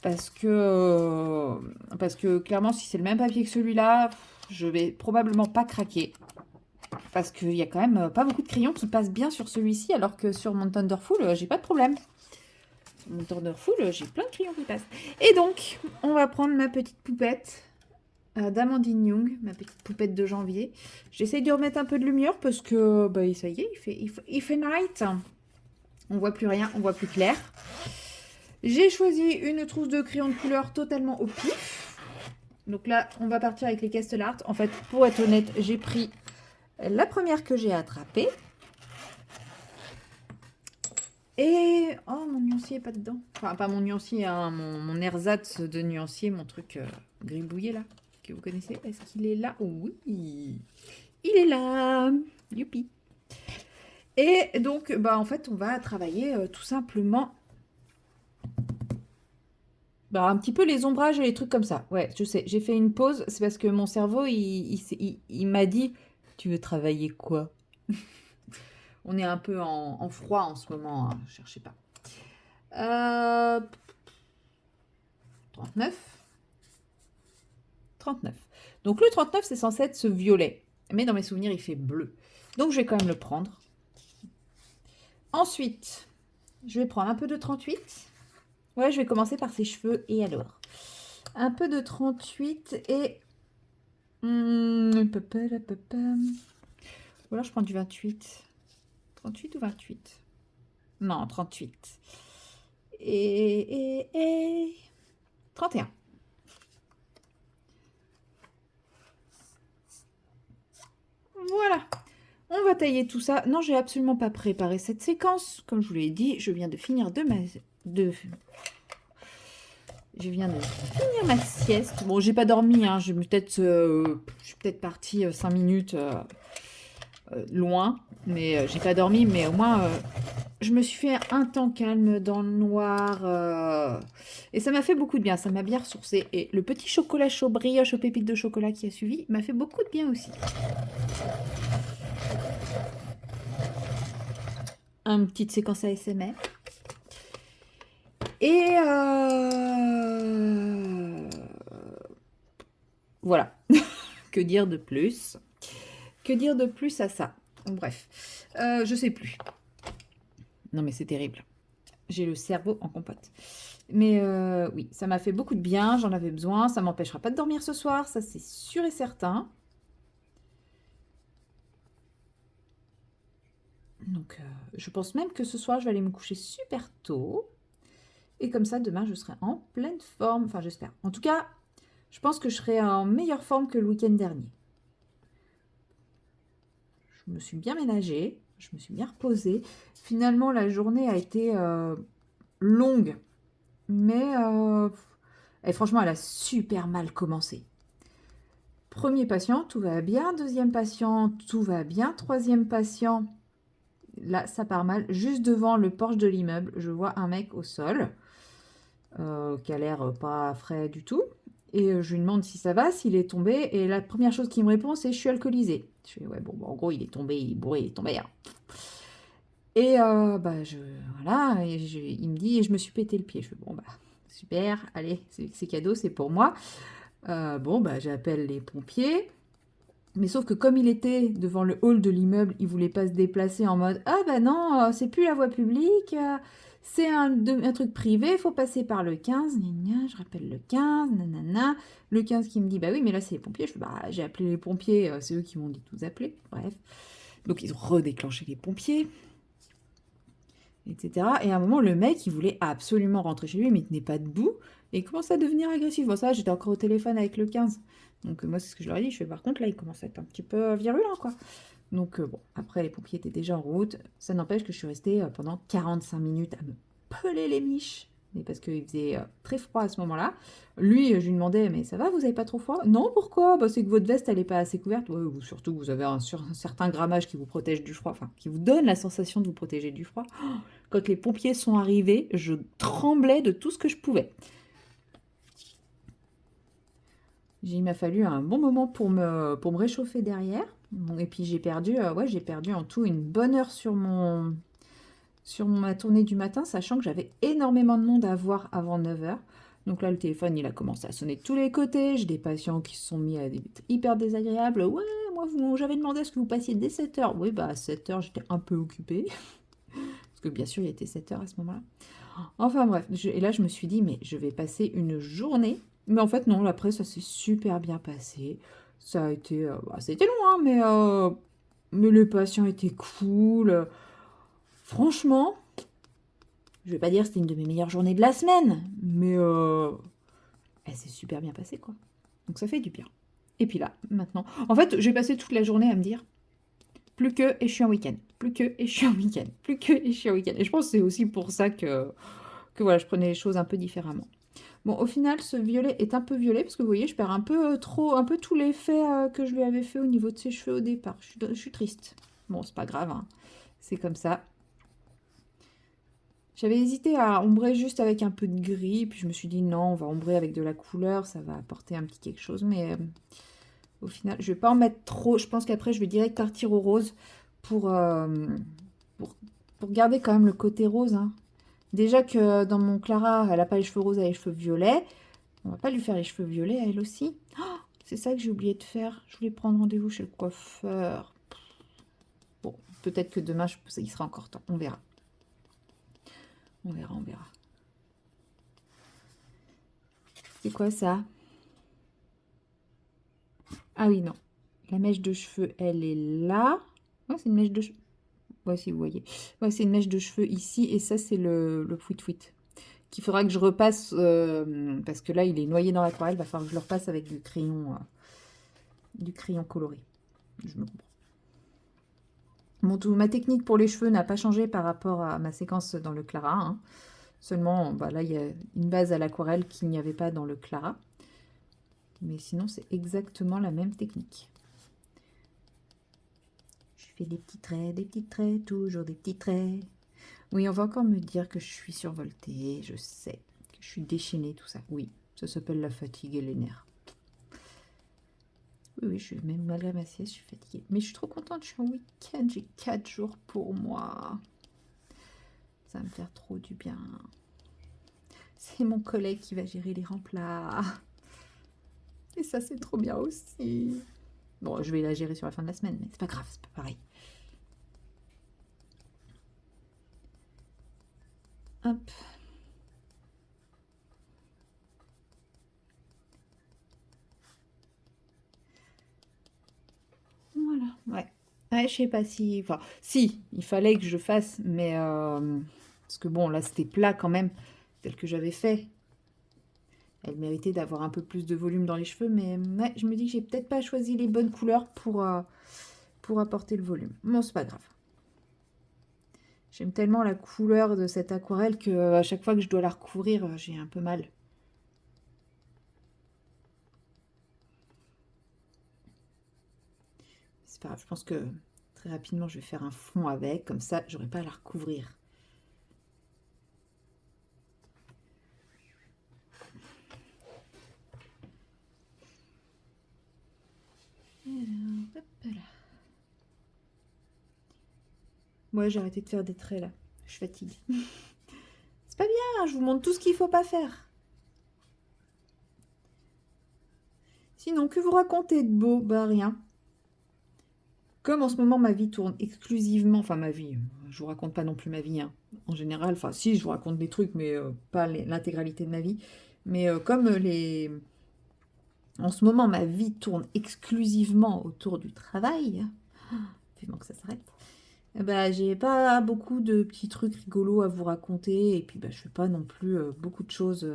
Parce que clairement, si c'est le même papier que celui-là, je vais probablement pas craquer. Parce qu'il y a quand même pas beaucoup de crayons qui passent bien sur celui-ci, alors que sur mon Thunderful, j'ai pas de problème. Sur mon Thunderful, j'ai plein de crayons qui passent. Et donc, on va prendre ma petite poupette d'Amandine Young, ma petite poupette de janvier. J'essaye de remettre un peu de lumière parce que, bah, ça y est, il fait night. On voit plus rien, on voit plus clair. J'ai choisi une trousse de crayons de couleur totalement au pif. Donc là, on va partir avec les Castle Art. En fait, pour être honnête, j'ai pris la première que j'ai attrapée. Et... oh, mon nuancier est pas dedans. Enfin, pas mon nuancier, hein, mon ersatz de nuancier, mon truc gribouillé là, que vous connaissez. Est-ce qu'il est là? Oui, il est là. Youpi. Et donc, bah, en fait, on va travailler tout simplement bah, un petit peu les ombrages et les trucs comme ça. Ouais, je sais, j'ai fait une pause. C'est parce que mon cerveau, il m'a dit, tu veux travailler quoi? On est un peu en froid en ce moment, hein, cherchez pas. 39. 39. Donc le 39, c'est censé être ce violet. Mais dans mes souvenirs, il fait bleu. Donc je vais quand même le prendre. Ensuite, je vais prendre un peu de 38. Ouais, je vais commencer par ses cheveux. Et alors, un peu de 38 et... Ou alors je prends du 28. 38 ou 28? Non, 38. Et 31. Voilà. On va tailler tout ça. Non, j'ai absolument pas préparé cette séquence. Comme je vous l'ai dit, je viens de finir je viens de finir ma sieste. Bon, j'ai pas dormi, hein. Je suis peut-être partie 5 minutes loin, mais j'ai pas dormi. Mais au moins, je me suis fait un temps calme dans le noir. Et ça m'a fait beaucoup de bien. Ça m'a bien ressourcé. Et le petit chocolat chaud brioche aux pépites de chocolat qui a suivi m'a fait beaucoup de bien aussi. Une petite séquence ASMR. Et voilà. Que dire de plus? Que dire de plus à ça? Bref, je sais plus. Non, mais c'est terrible. J'ai le cerveau en compote. Mais oui, ça m'a fait beaucoup de bien, j'en avais besoin. Ça m'empêchera pas de dormir ce soir, ça c'est sûr et certain. Donc, je pense même que ce soir, je vais aller me coucher super tôt. Et comme ça, demain, je serai en pleine forme. Enfin, j'espère. En tout cas, je pense que je serai en meilleure forme que le week-end dernier. Je me suis bien ménagée, je me suis bien reposée. Finalement, la journée a été longue, mais et franchement, elle a super mal commencé. Premier patient, tout va bien. Deuxième patient, tout va bien. Troisième patient, là, ça part mal. Juste devant le porche de l'immeuble, je vois un mec au sol qui a l'air pas frais du tout. Et je lui demande si ça va, s'il est tombé. Et la première chose qu'il me répond, c'est je suis alcoolisé. Je fais ouais, bon, en gros, il est tombé, il est bourré, il est tombé. Hein. Et voilà, il me dit, je me suis pété le pied. Je fais bon, bah, super, allez, c'est cadeau, c'est pour moi. Bon, bah, j'appelle les pompiers. Mais sauf que comme il était devant le hall de l'immeuble, il voulait pas se déplacer en mode ah bah non, c'est plus la voie publique, c'est un truc privé, faut passer par le 15, gna gna, je rappelle le 15, nanana. Le 15 qui me dit bah oui, mais là c'est les pompiers. Je fais bah j'ai appelé les pompiers, c'est eux qui m'ont dit de vous appeler. Bref. Donc ils ont redéclenché les pompiers, etc. Et à un moment, le mec, il voulait absolument rentrer chez lui, mais il tenait pas debout. Et il commence à devenir agressif. Bon, ça, j'étais encore au téléphone avec le 15. Donc, moi, c'est ce que je leur ai dit. Je fais, par contre, là, il commence à être un petit peu virulent, quoi. Donc, bon, après, les pompiers étaient déjà en route. Ça n'empêche que je suis restée pendant 45 minutes à me peler les miches. Mais parce qu'il faisait très froid à ce moment-là. Lui, je lui demandais, mais ça va, vous avez pas trop froid? Non, pourquoi? Bah, c'est que votre veste, elle est pas assez couverte. Ouais, surtout, vous avez un certain grammage qui vous protège du froid. Enfin, qui vous donne la sensation de vous protéger du froid. Quand les pompiers sont arrivés, je tremblais de tout ce que je pouvais. Il m'a fallu un bon moment pour me réchauffer derrière. Et puis j'ai perdu en tout une bonne heure sur ma tournée du matin, sachant que j'avais énormément de monde à voir avant 9 heures. Donc là, le téléphone, il a commencé à sonner de tous les côtés. J'ai des patients qui se sont mis à des hyper désagréables. Ouais, moi, j'avais demandé à ce que vous passiez dès 7 heures. Oui, bah à 7 heures, j'étais un peu occupée. Parce que bien sûr, il était 7 heures à ce moment-là. Enfin bref, et là je me suis dit, mais je vais passer une journée. Mais en fait, non, après, ça s'est super bien passé. Ça a été, ça a été long, hein, mais les patients étaient cool. Franchement, je vais pas dire que c'était une de mes meilleures journées de la semaine, mais elle s'est super bien passée, quoi. Donc ça fait du bien. Et puis là, maintenant, en fait, j'ai passé toute la journée à me dire, plus que, et je suis en week-end. Plus que, et je suis en week-end. Plus que, et je suis en week-end. Et je pense que c'est aussi pour ça que voilà, je prenais les choses un peu différemment. Bon, au final, ce violet est un peu violet parce que vous voyez, je perds un peu un peu tout l'effet que je lui avais fait au niveau de ses cheveux au départ. Je suis triste. Bon, c'est pas grave, hein. C'est comme ça. J'avais hésité à ombrer juste avec un peu de gris, puis je me suis dit non, on va ombrer avec de la couleur, ça va apporter un petit quelque chose, mais au final, je vais pas en mettre trop. Je pense qu'après, je vais direct partir au rose pour, pour, pour garder quand même le côté rose, hein. Déjà que dans mon Clara, elle n'a pas les cheveux roses, elle a les cheveux violets. On va pas lui faire les cheveux violets, elle aussi. Oh, c'est ça que j'ai oublié de faire. Je voulais prendre rendez-vous chez le coiffeur. Bon, peut-être que demain, il sera encore temps. On verra. On verra, on verra. C'est quoi ça? Ah oui, non. La mèche de cheveux, elle est là. Ouais, c'est une mèche de cheveux. Ouais, si vous voyez. Ouais, c'est une mèche de cheveux ici. Et ça, c'est le fouit-fouit. Qu'il faudra que je repasse. Parce que là, il est noyé dans l'aquarelle. Il va falloir que je le repasse avec du crayon coloré. Je me comprends. Bon, ma technique pour les cheveux n'a pas changé par rapport à ma séquence dans le Clara, hein. Seulement, bah, là, il y a une base à l'aquarelle qu'il n'y avait pas dans le Clara. Mais sinon, c'est exactement la même technique. Je fais des petits traits, toujours des petits traits. Oui, on va encore me dire que je suis survoltée, je sais, que je suis déchaînée, tout ça. Oui, ça s'appelle la fatigue et les nerfs. Oui, même malgré ma sieste, je suis fatiguée. Mais je suis trop contente, je suis en week-end, j'ai 4 jours pour moi. Ça va me faire trop du bien. C'est mon collègue qui va gérer les remplats. Et ça, c'est trop bien aussi. Bon, je vais la gérer sur la fin de la semaine, mais c'est pas grave, c'est pas pareil. Hop. Voilà, ouais. Ouais, je sais pas si... Enfin, si, il fallait que je fasse, mais... parce que bon, là, c'était plat quand même, tel que j'avais fait. Elle méritait d'avoir un peu plus de volume dans les cheveux, mais ouais, je me dis que j'ai peut-être pas choisi les bonnes couleurs pour apporter le volume. Bon, c'est pas grave. J'aime tellement la couleur de cette aquarelle que à chaque fois que je dois la recouvrir, j'ai un peu mal. C'est pas grave, je pense que très rapidement, je vais faire un fond avec, comme ça, j'aurai pas à la recouvrir. Alors, hop là. Moi, j'ai arrêté de faire des traits là. Je fatigue. C'est pas bien, je vous montre tout ce qu'il faut pas faire. Sinon, que vous racontez de beau? Bah rien. Comme en ce moment ma vie tourne exclusivement, enfin ma vie, je vous raconte pas non plus ma vie, hein. En général, enfin si, je vous raconte des trucs, mais pas l'intégralité de ma vie. Mais comme en ce moment ma vie tourne exclusivement autour du travail, vivement que ça s'arrête. Bah, j'ai pas beaucoup de petits trucs rigolos à vous raconter, et puis bah, je fais pas non plus beaucoup de choses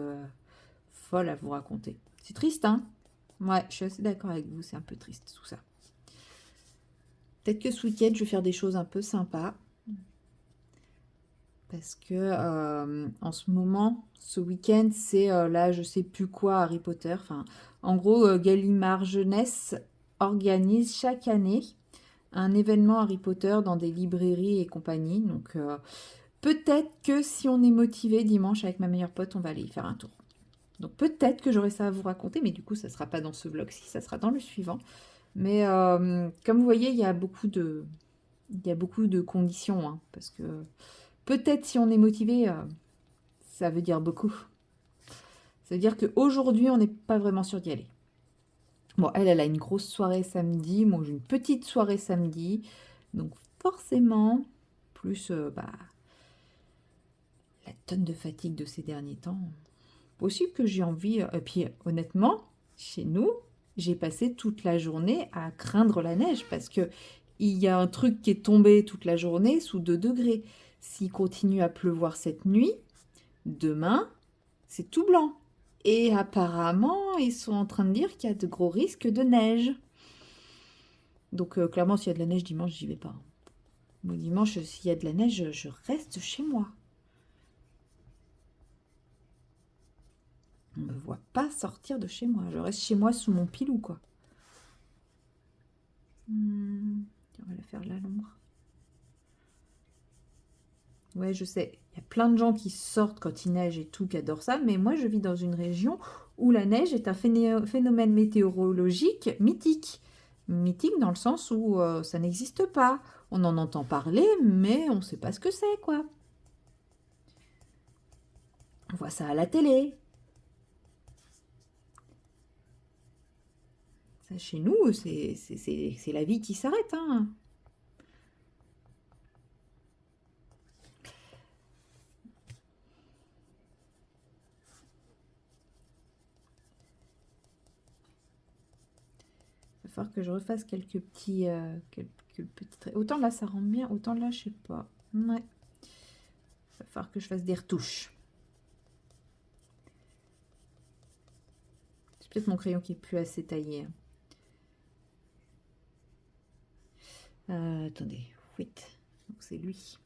folles à vous raconter. C'est triste, hein? Ouais, je suis assez d'accord avec vous, c'est un peu triste tout ça. Peut-être que ce week-end, je vais faire des choses un peu sympas. Parce que en ce moment, ce week-end, c'est là, je sais plus quoi, Harry Potter. Enfin, en gros, Gallimard Jeunesse organise chaque année un événement Harry Potter dans des librairies et compagnie. Donc, peut-être que si on est motivé dimanche avec ma meilleure pote, on va aller y faire un tour. Donc, peut-être que j'aurai ça à vous raconter, mais du coup, ça sera pas dans ce vlog-ci, ça sera dans le suivant. Mais comme vous voyez, il y a beaucoup de conditions, hein, parce que peut-être si on est motivé, ça veut dire beaucoup. Ça veut dire qu'aujourd'hui, on n'est pas vraiment sûr d'y aller. Bon, elle a une grosse soirée samedi. Moi, j'ai une petite soirée samedi. Donc, forcément, plus la tonne de fatigue de ces derniers temps, possible que j'ai envie. Et puis, honnêtement, chez nous, j'ai passé toute la journée à craindre la neige parce que il y a un truc qui est tombé toute la journée sous 2 degrés. S'il continue à pleuvoir cette nuit, demain, c'est tout blanc. Et apparemment, ils sont en train de dire qu'il y a de gros risques de neige. Donc clairement, s'il y a de la neige dimanche, j'y vais pas. Moi, dimanche, s'il y a de la neige, je reste chez moi. On me voit pas sortir de chez moi. Je reste chez moi sous mon pilou, quoi. On va la faire là, l'ombre. Ouais, je sais. Il y a plein de gens qui sortent quand il neige et tout, qui adorent ça. Mais moi, je vis dans une région où la neige est un phénomène météorologique mythique. Mythique dans le sens où ça n'existe pas. On en entend parler, mais on ne sait pas ce que c'est, quoi. On voit ça à la télé. Ça, chez nous, c'est la vie qui s'arrête, hein. Il va falloir que je refasse quelques petits traits. Autant là, ça rend bien, autant là, je sais pas. Ouais. Il va falloir que je fasse des retouches. C'est peut-être mon crayon qui est plus assez taillé, hein. Attendez, oui. Donc c'est lui.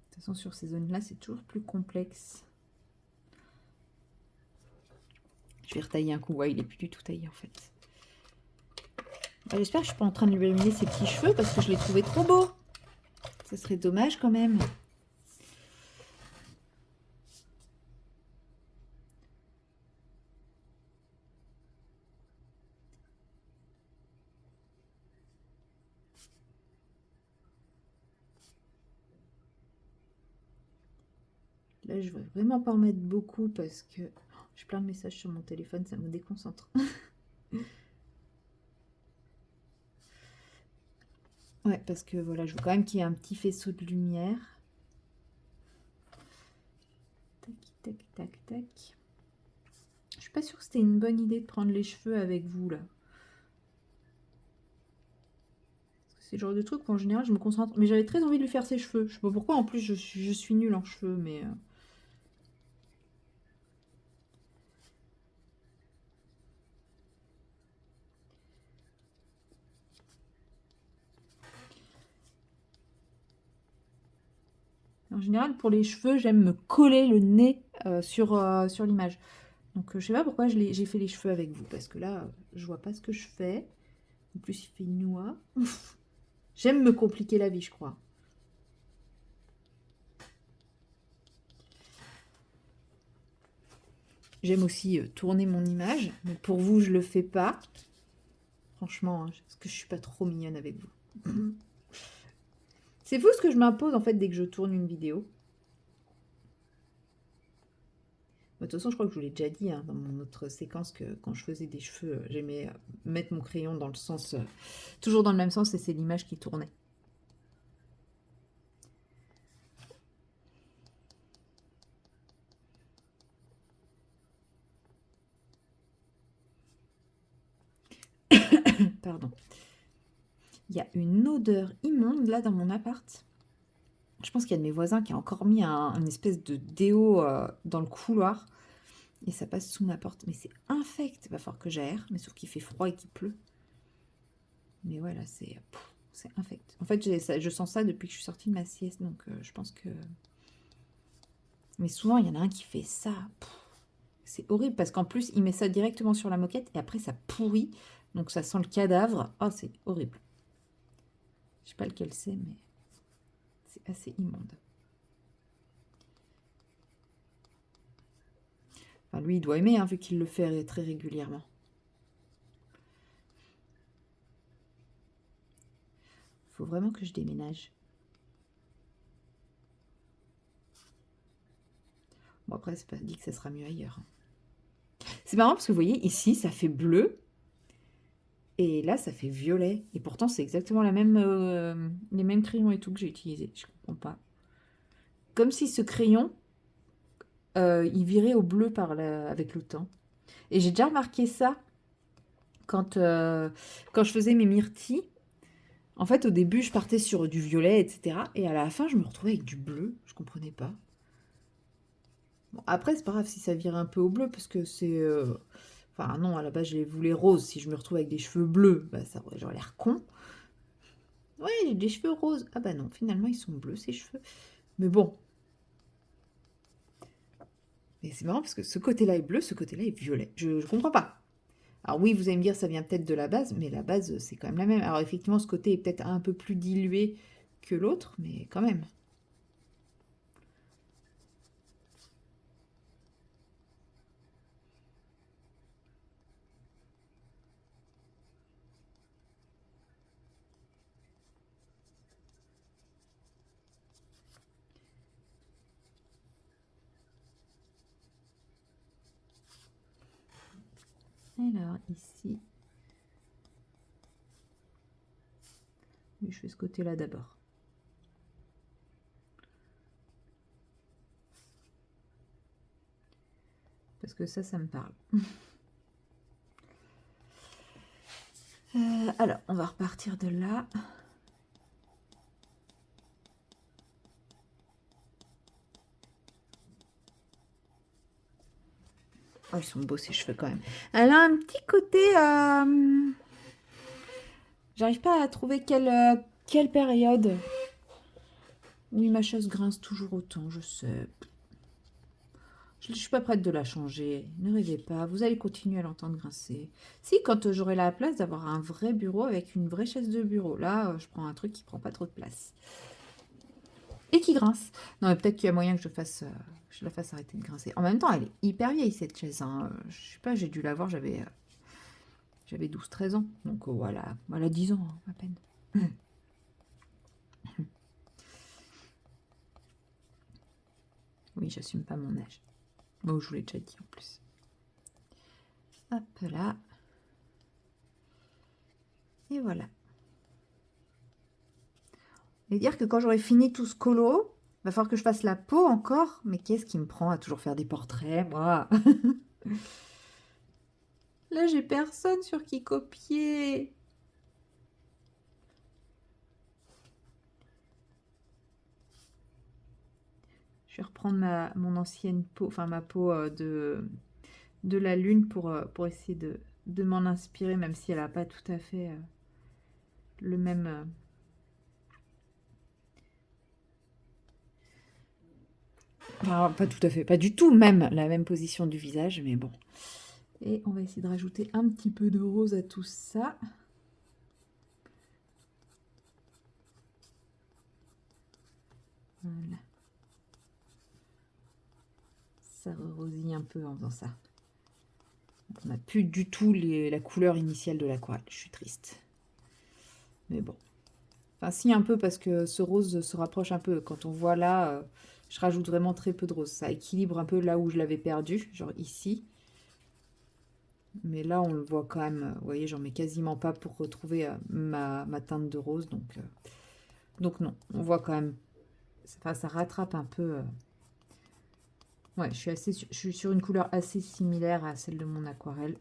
De toute façon, sur ces zones-là, c'est toujours plus complexe. Je vais retailler un coup. Ouais, il est plus du tout taillé en fait. J'espère que je suis pas en train de lui abîmer ses petits cheveux parce que je les trouvais trop beaux. Ce serait dommage quand même. Là, je ne vais vraiment pas en mettre beaucoup parce que j'ai plein de messages sur mon téléphone, ça me déconcentre. Ouais, parce que voilà, je veux quand même qu'il y ait un petit faisceau de lumière. Tac, tac, tac, tac. Je suis pas sûre que c'était une bonne idée de prendre les cheveux avec vous, là. C'est le genre de truc où, en général, je me concentre. Mais j'avais très envie de lui faire ses cheveux. Je sais pas pourquoi, en plus, je suis nulle en cheveux, mais... En général, pour les cheveux, j'aime me coller le nez sur l'image. Donc, je sais pas pourquoi j'ai fait les cheveux avec vous. Parce que là, je vois pas ce que je fais. En plus, il fait noir. J'aime me compliquer la vie, je crois. J'aime aussi tourner mon image. Mais pour vous, je le fais pas. Franchement, hein, parce que je suis pas trop mignonne avec vous. C'est fou ce que je m'impose en fait dès que je tourne une vidéo. De toute façon, je crois que je vous l'ai déjà dit hein, dans mon autre séquence que quand je faisais des cheveux, j'aimais mettre mon crayon dans le sens, toujours dans le même sens, et c'est l'image qui tournait. Pardon. Il y a une odeur immonde là dans mon appart. Je pense qu'il y a de mes voisins qui a encore mis une espèce de déo dans le couloir. Et ça passe sous ma porte. Mais c'est infect. Il va falloir que j'aère. Mais sauf qu'il fait froid et qu'il pleut. Mais voilà, c'est infect. En fait, je sens ça depuis que je suis sortie de ma sieste. Donc, je pense que... Mais souvent, il y en a un qui fait ça. C'est horrible parce qu'en plus, il met ça directement sur la moquette. Et après, ça pourrit. Donc, ça sent le cadavre. Oh, c'est horrible. Je sais pas lequel c'est, mais c'est assez immonde. Enfin, lui, il doit aimer, hein, vu qu'il le fait très régulièrement. Faut vraiment que je déménage. Bon, après, c'est pas dit que ça sera mieux ailleurs. C'est marrant parce que vous voyez, ici, ça fait bleu. Et là, ça fait violet. Et pourtant, c'est exactement les mêmes crayons et tout que j'ai utilisés. Je comprends pas. Comme si ce crayon, il virait au bleu avec le temps. Et j'ai déjà remarqué ça quand je faisais mes myrtilles. En fait, au début, je partais sur du violet, etc. Et à la fin, je me retrouvais avec du bleu. Je comprenais pas. Bon, après, c'est pas grave si ça vire un peu au bleu, parce que c'est... Enfin, non, à la base, je les voulais roses. Si je me retrouve avec des cheveux bleus, bah, j'aurais l'air con. Ouais, j'ai des cheveux roses. Ah bah non, finalement, ils sont bleus, ces cheveux. Mais bon. Mais c'est marrant, parce que ce côté-là est bleu, ce côté-là est violet. Je comprends pas. Alors oui, vous allez me dire, ça vient peut-être de la base, mais la base, c'est quand même la même. Alors effectivement, ce côté est peut-être un peu plus dilué que l'autre, mais quand même. Alors, ici... Oui, je fais ce côté-là d'abord. Parce que ça me parle. Alors, on va repartir de là. Oh, ils sont beaux ces cheveux quand même. Elle a un petit côté... J'arrive pas à trouver quelle période. Oui, ma chaise grince toujours autant, je sais. Je ne suis pas prête de la changer. Ne rêvez pas, vous allez continuer à l'entendre grincer. Si, quand j'aurai la place d'avoir un vrai bureau avec une vraie chaise de bureau. Là, je prends un truc qui prend pas trop de place. Et qui grince. Non, mais peut-être qu'il y a moyen que je la fasse arrêter de grincer. En même temps, elle est hyper vieille, cette chaise. Hein. Je sais pas, j'ai dû l'avoir, j'avais 12-13 ans. Donc voilà 10 ans, hein, à peine. Oui, j'assume pas mon âge. Bon, je vous l'ai déjà dit en plus. Hop là. Et voilà. Et dire que quand j'aurai fini tout ce colo, va falloir que je fasse la peau encore. Mais qu'est-ce qui me prend à toujours faire des portraits, moi? Là, j'ai personne sur qui copier. Je vais reprendre mon ancienne peau, enfin ma peau de la lune pour essayer de m'en inspirer, même si elle n'a pas tout à fait le même... enfin, pas tout à fait, pas du tout même la même position du visage, mais bon. Et on va essayer de rajouter un petit peu de rose à tout ça. Voilà. Ça rosille un peu en faisant ça. On n'a plus du tout la couleur initiale de l'aquarelle. Je suis triste. Mais bon. Enfin, si, un peu, parce que ce rose se rapproche un peu. Quand on voit là, je rajoute vraiment très peu de rose. Ça équilibre un peu là où je l'avais perdu, genre ici. Mais là, on le voit quand même. Vous voyez, j'en mets quasiment pas pour retrouver ma teinte de rose. Donc non, on voit quand même. Enfin, ça rattrape un peu. Ouais, je suis sur une couleur assez similaire à celle de mon aquarelle.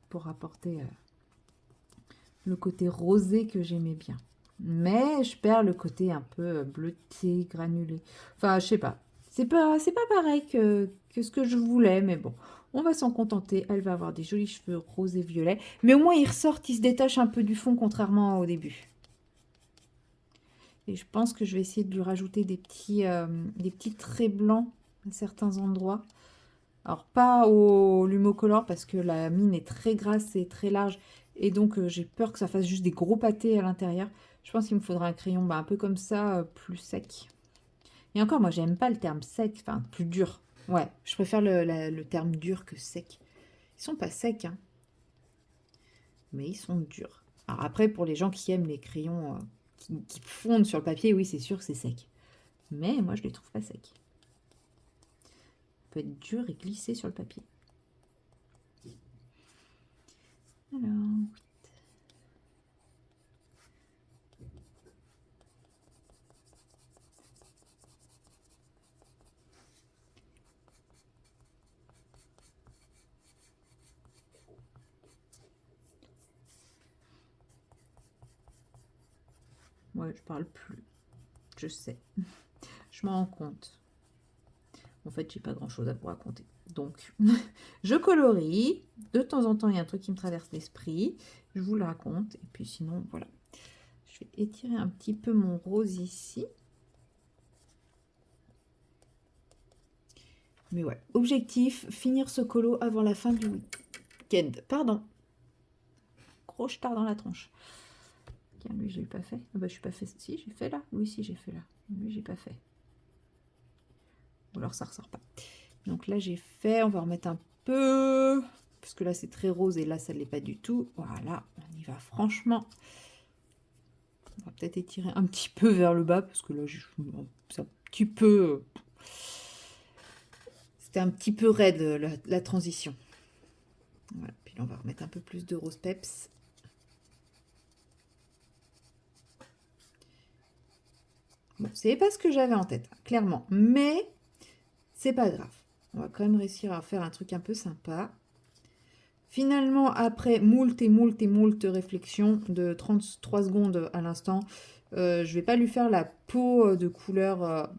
Pour apporter le côté rosé que j'aimais bien. Mais je perds le côté un peu bleuté, granulé. Enfin, je sais pas. C'est pas pareil que ce que je voulais, mais bon. On va s'en contenter. Elle va avoir des jolis cheveux roses et violets. Mais au moins, ils ressortent, ils se détachent un peu du fond, contrairement au début. Et je pense que je vais essayer de lui rajouter des petits traits blancs à certains endroits. Alors, pas au Lumocolor, parce que la mine est très grasse et très large. Et donc, j'ai peur que ça fasse juste des gros pâtés à l'intérieur. Je pense qu'il me faudra un crayon un peu comme ça, plus sec. Et encore, moi, j'aime pas le terme sec, enfin, plus dur. Ouais, je préfère le terme dur que sec. Ils sont pas secs, hein, mais ils sont durs. Alors après, pour les gens qui aiment les crayons qui fondent sur le papier, oui, c'est sûr que c'est sec. Mais moi, je les trouve pas secs. Ça peut être dur et glisser sur le papier. Alors... Ouais, je parle plus. Je sais. Je m'en rends compte. En fait, j'ai pas grand chose à vous raconter. Donc, je colorie. De temps en temps, il y a un truc qui me traverse l'esprit. Je vous le raconte. Et puis sinon, voilà. Je vais étirer un petit peu mon rose ici. Mais ouais, objectif, finir ce colo avant la fin du week-end. Pardon. Gros tard dans la tronche. Tiens, lui, je l'ai pas fait. Ah bah, je suis pas fait. Si, j'ai fait là. Oui, si, j'ai fait là. Lui, j'ai pas fait. Ou alors, ça ressort pas. Donc là, j'ai fait. On va remettre un peu. Parce que là, c'est très rose et là, ça ne l'est pas du tout. Voilà, on y va franchement. On va peut-être étirer un petit peu vers le bas. Parce que là, c'est un petit peu... C'était un petit peu raide, la transition. Voilà, puis là, on va remettre un peu plus de rose peps. Bon, c'est pas ce que j'avais en tête, clairement. Mais c'est pas grave. On va quand même réussir à faire un truc un peu sympa. Finalement, après moult et moult et moult réflexions de 33 secondes à l'instant, je vais pas lui faire la peau de couleur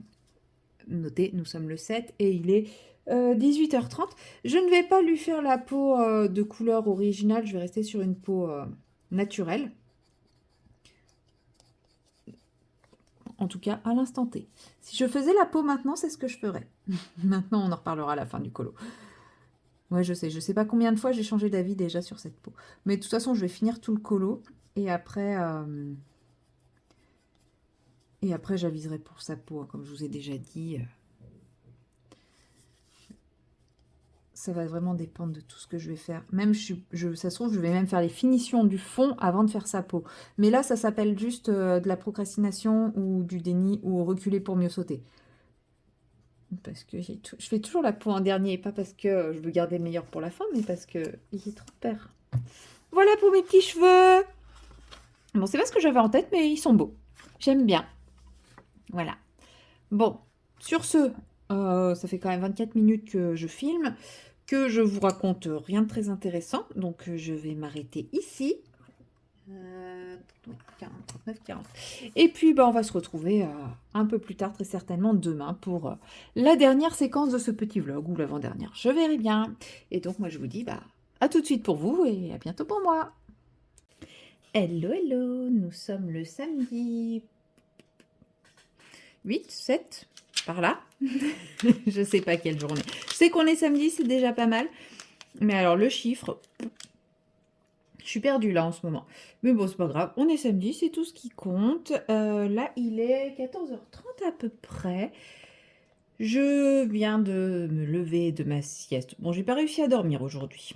notée. Nous sommes le 7 et il est 18h30. Je ne vais pas lui faire la peau de couleur originale. Je vais rester sur une peau naturelle. En tout cas, à l'instant T. Si je faisais la peau maintenant, c'est ce que je ferais. Maintenant, on en reparlera à la fin du colo. Ouais, je sais pas combien de fois j'ai changé d'avis déjà sur cette peau. Mais de toute façon, je vais finir tout le colo. Et après j'aviserai pour sa peau, hein, comme je vous ai déjà dit. Ça va vraiment dépendre de tout ce que je vais faire. Même, ça se trouve, je vais même faire les finitions du fond avant de faire sa peau. Mais là, ça s'appelle juste de la procrastination ou du déni ou reculer pour mieux sauter. Parce que je fais toujours la peau en dernier. Pas parce que je veux garder le meilleur pour la fin, mais parce que j'ai trop peur. Voilà pour mes petits cheveux. Bon, c'est pas ce que j'avais en tête, mais ils sont beaux. J'aime bien. Voilà. Bon, sur ce, ça fait quand même 24 minutes que je filme, que je vous raconte rien de très intéressant, donc je vais m'arrêter ici. 40, 39, 40. Et puis, bah, on va se retrouver un peu plus tard, très certainement demain, pour la dernière séquence de ce petit vlog, ou l'avant-dernière, je verrai bien. Et donc, moi, je vous dis, bah, à tout de suite pour vous, et à bientôt pour moi. Hello, hello, nous sommes le samedi 8, 7, par là. Je sais pas quelle journée. Je sais qu'on est samedi, c'est déjà pas mal. Mais alors, le chiffre, je suis perdue là en ce moment. Mais bon, c'est pas grave. On est samedi, c'est tout ce qui compte. Là, il est 14h30 à peu près. Je viens de me lever de ma sieste. Bon, j'ai pas réussi à dormir aujourd'hui.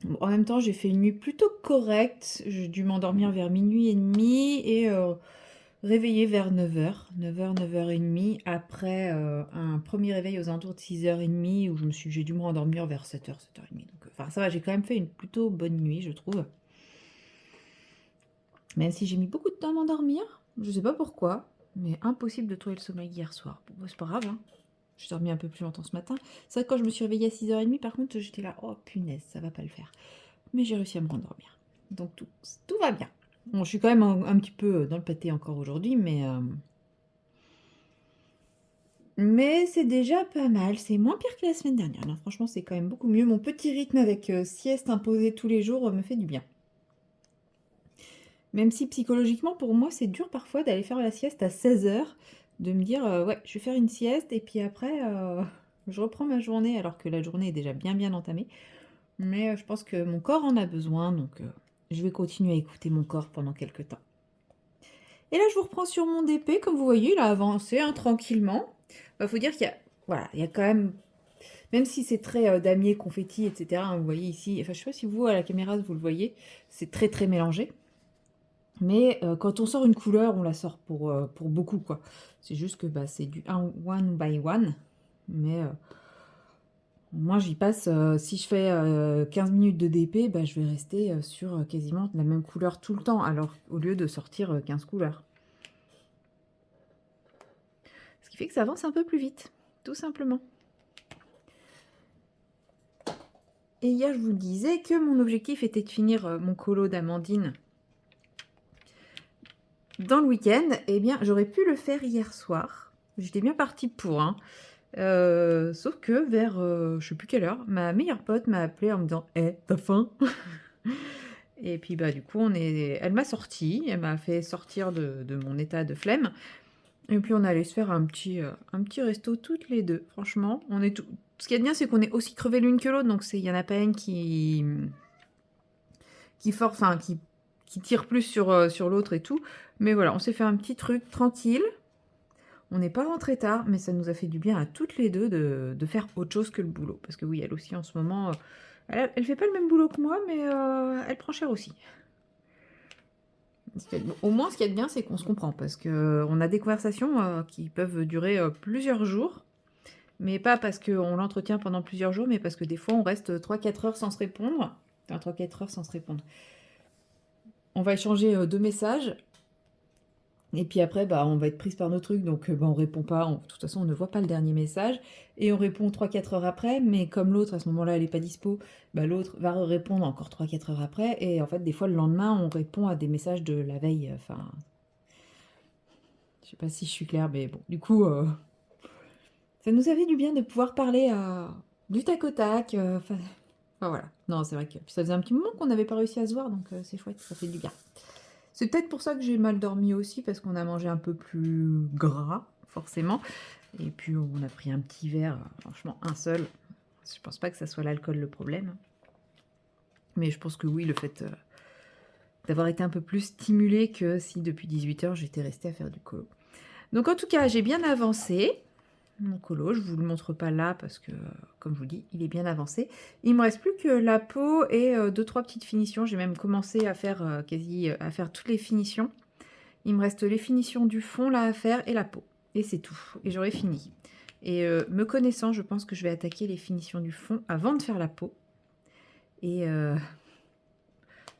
Bon, en même temps, j'ai fait une nuit plutôt correcte. J'ai dû m'endormir vers minuit et demi et réveiller vers 9h. 9h, 9h30. Après un premier réveil aux alentours de 6h30 où j'ai dû me rendormir vers 7h, 7h30. Donc, enfin, ça va, j'ai quand même fait une plutôt bonne nuit, je trouve. Même si j'ai mis beaucoup de temps à m'endormir, je sais pas pourquoi, mais impossible de trouver le sommeil hier soir. Bon, bah, c'est pas grave, hein. J'ai dormi un peu plus longtemps ce matin. C'est vrai que quand je me suis réveillée à 6h30, par contre, j'étais là, oh punaise, ça va pas le faire. Mais j'ai réussi à me rendormir. Donc tout va bien. Bon, je suis quand même un petit peu dans le pâté encore aujourd'hui, mais c'est déjà pas mal. C'est moins pire que la semaine dernière. Non, franchement, c'est quand même beaucoup mieux. Mon petit rythme avec sieste imposée tous les jours me fait du bien. Même si psychologiquement, pour moi, c'est dur parfois d'aller faire la sieste à 16h, de me dire, ouais, je vais faire une sieste, et puis après, je reprends ma journée, alors que la journée est déjà bien entamée. Mais je pense que mon corps en a besoin, donc je vais continuer à écouter mon corps pendant quelques temps. Et là, je vous reprends sur mon DP, comme vous voyez, il a avancé hein, tranquillement. Il faut dire qu'il y a, voilà, il y a quand même si c'est très damier, confetti, etc., hein, vous voyez ici, enfin je sais pas si vous, à la caméra, vous le voyez, c'est très mélangé. Mais quand on sort une couleur, on la sort pour beaucoup, quoi. C'est juste que bah, c'est du one by one. Mais moi, j'y passe, si je fais 15 minutes de DP, bah, je vais rester sur quasiment la même couleur tout le temps, alors au lieu de sortir 15 couleurs. Ce qui fait que ça avance un peu plus vite, tout simplement. Et hier, je vous disais que mon objectif était de finir mon colo d'Amandine dans le week-end. Eh bien, j'aurais pu le faire hier soir. J'étais bien partie pour, hein. Sauf que vers, je sais plus quelle heure, ma meilleure pote m'a appelé en me disant: «Eh, t'as faim?» Et puis, bah, du coup, elle m'a sorti, elle m'a fait sortir de mon état de flemme et puis on est allé se faire un petit resto toutes les 2. Franchement, on est ce qui est bien, c'est qu'on est aussi crevées l'une que l'autre, donc il y en a pas une qui tire plus sur l'autre et tout. Mais voilà, on s'est fait un petit truc tranquille. On n'est pas rentré tard, mais ça nous a fait du bien à toutes les deux de faire autre chose que le boulot. Parce que oui, elle aussi en ce moment, elle fait pas le même boulot que moi, mais elle prend cher aussi. Au moins, ce qu'il y a de bien, c'est qu'on se comprend. Parce qu'on a des conversations qui peuvent durer plusieurs jours. Mais pas parce qu'on l'entretient pendant plusieurs jours, mais parce que des fois, on reste 3-4 heures sans se répondre. Enfin, 3-4 heures sans se répondre. On va échanger 2 messages. Et puis après, bah, on va être prise par nos trucs, donc bah, on répond pas. De toute façon, on ne voit pas le dernier message. Et on répond 3-4 heures après, mais comme l'autre, à ce moment-là, elle n'est pas dispo, bah, l'autre va répondre encore 3-4 heures après. Et en fait, des fois, le lendemain, on répond à des messages de la veille. Enfin, je sais pas si je suis claire, mais bon, du coup, ça nous a fait du bien de pouvoir parler du tac au tac. Enfin, voilà. Non, c'est vrai que puis ça faisait un petit moment qu'on n'avait pas réussi à se voir, donc c'est chouette, ça fait du bien. C'est peut-être pour ça que j'ai mal dormi aussi, parce qu'on a mangé un peu plus gras, forcément. Et puis on a pris un petit verre, franchement un seul. Je pense pas que ça soit l'alcool le problème. Mais je pense que oui, le fait d'avoir été un peu plus stimulée que si depuis 18h j'étais restée à faire du colo. Donc en tout cas, j'ai bien avancé. Mon colo, je vous le montre pas là parce que, comme je vous dis, il est bien avancé. Il me reste plus que la peau et 2-3 petites finitions. J'ai même commencé à faire à faire toutes les finitions. Il me reste les finitions du fond là à faire et la peau. Et c'est tout. Et j'aurai fini. Et me connaissant, je pense que je vais attaquer les finitions du fond avant de faire la peau. Et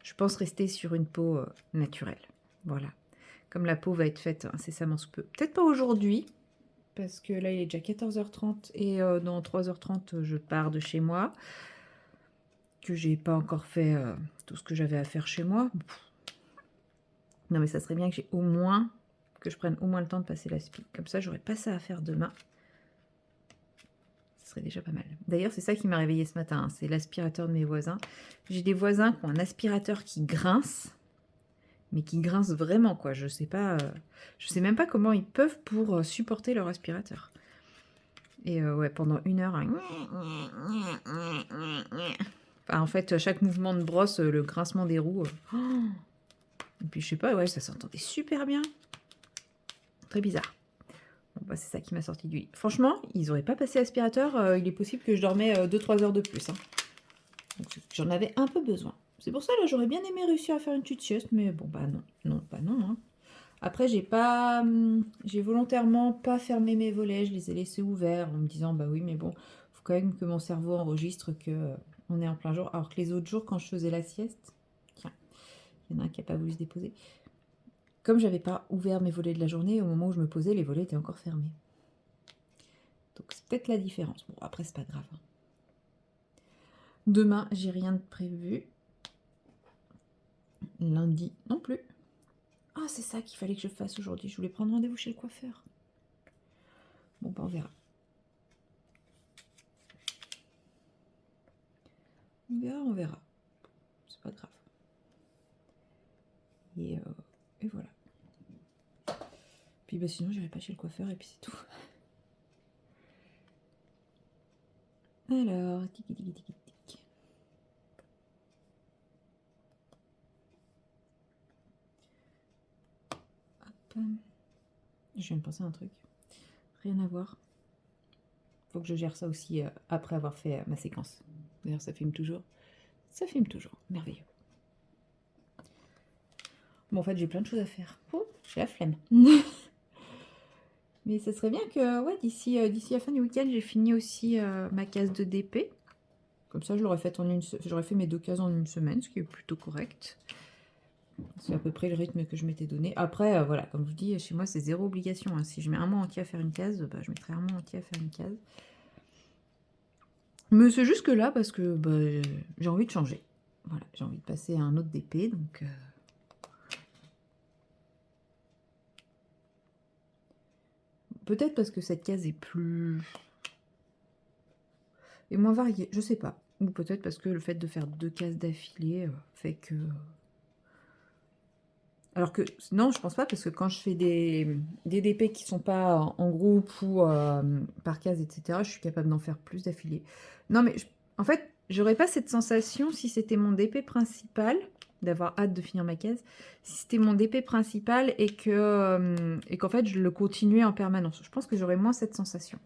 je pense rester sur une peau naturelle. Voilà. Comme la peau va être faite incessamment sous peu. Peut-être pas aujourd'hui, parce que là, il est déjà 14h30 et dans 3h30, je pars de chez moi. Que j'ai pas encore fait tout ce que j'avais à faire chez moi. Non, mais ça serait bien que j'ai au moins, que je prenne au moins le temps de passer l'aspi. Comme ça, j'aurais pas ça à faire demain. Ce serait déjà pas mal. D'ailleurs, c'est ça qui m'a réveillée ce matin, hein, c'est l'aspirateur de mes voisins. J'ai des voisins qui ont un aspirateur qui grince, mais qui grince vraiment, quoi. Je sais pas, je sais même pas comment ils peuvent pour supporter leur aspirateur. Et ouais, pendant 1 heure, hein. Enfin, en fait, chaque mouvement de brosse, le grincement des roues. Et puis, je sais pas, ouais, ça s'entendait super bien. Très bizarre. Bon, bah, c'est ça qui m'a sorti du lit. Franchement, ils auraient pas passé l'aspirateur, il est possible que je dormais 2-3 heures de plus. Hein. Donc, j'en avais un peu besoin. C'est pour ça, là, j'aurais bien aimé réussir à faire une petite sieste, mais bon, bah non, non, bah non. Hein. Après, j'ai volontairement pas fermé mes volets, je les ai laissés ouverts en me disant, bah oui, mais bon, faut quand même que mon cerveau enregistre que on est en plein jour. Alors que les autres jours, quand je faisais la sieste, tiens, il y en a un qui n'a pas voulu se déposer. Comme j'avais pas ouvert mes volets de la journée, au moment où je me posais, les volets étaient encore fermés. Donc c'est peut-être la différence. Bon, après, c'est pas grave. Demain, j'ai rien de prévu. Lundi, non plus. Ah, c'est ça qu'il fallait que je fasse aujourd'hui. Je voulais prendre rendez-vous chez le coiffeur. Bon, bah, on verra. On verra. C'est pas grave. Et voilà. Puis bah, sinon, j'irai pas chez le coiffeur et puis c'est tout. Alors, tiki tiki tiki tiki. Hop. Je viens de penser à un truc. Rien à voir. Faut que je gère ça aussi après avoir fait ma séquence. D'ailleurs, ça filme toujours. Ça filme toujours. Merveilleux. Bon, en fait, j'ai plein de choses à faire. Oh, j'ai la flemme. Mais ça serait bien que, ouais, d'ici la fin du week-end, j'ai fini aussi ma case de DP. Comme ça, je l'aurais fait j'aurais fait mes 2 cases en une semaine, ce qui est plutôt correct. C'est à peu près le rythme que je m'étais donné. Après, voilà, comme je vous dis, chez moi, c'est zéro obligation. Hein. Si je mets un mois entier à faire une case, bah, je mettrai un mois entier à faire une case. Mais c'est juste que là, parce que bah, j'ai envie de changer. Voilà, j'ai envie de passer à un autre DP, donc... Peut-être parce que cette case est plus... est moins variée, je sais pas. Ou peut-être parce que le fait de faire 2 cases d'affilée fait que... Alors que, non, je pense pas, parce que quand je fais des DP qui sont pas en groupe ou par case, etc., je suis capable d'en faire plus d'affilée. Non, mais en fait, j'aurais pas cette sensation si c'était mon DP principal, d'avoir hâte de finir ma case, si c'était mon DP principal et qu'en fait, je le continuais en permanence. Je pense que j'aurais moins cette sensation.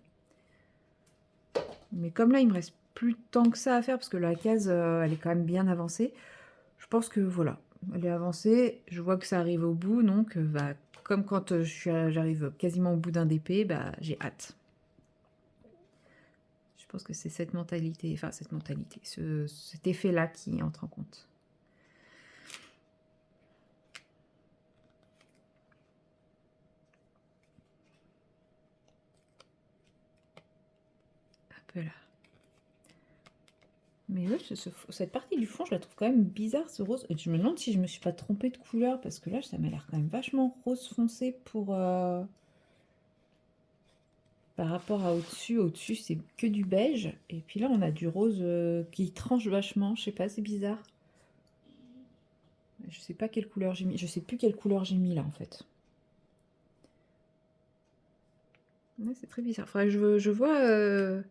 Mais comme là, il me reste plus tant que ça à faire, parce que la case, elle est quand même bien avancée, je pense que, voilà. Elle est avancée, je vois que ça arrive au bout, donc bah, comme quand j'arrive quasiment au bout d'un DP, bah, j'ai hâte. Je pense que c'est cette mentalité, cet effet-là qui entre en compte. Un peu là. Mais ouais, cette partie du fond, je la trouve quand même bizarre, ce rose. Et je me demande si je me suis pas trompée de couleur, parce que là, ça m'a l'air quand même vachement rose foncé pour... par rapport à au-dessus. Au-dessus, c'est que du beige. Et puis là, on a du rose qui tranche vachement. Je sais pas, c'est bizarre. Je sais pas quelle couleur j'ai mis. Je sais plus quelle couleur j'ai mis là, en fait. Ouais, c'est très bizarre. Faudrait que je vois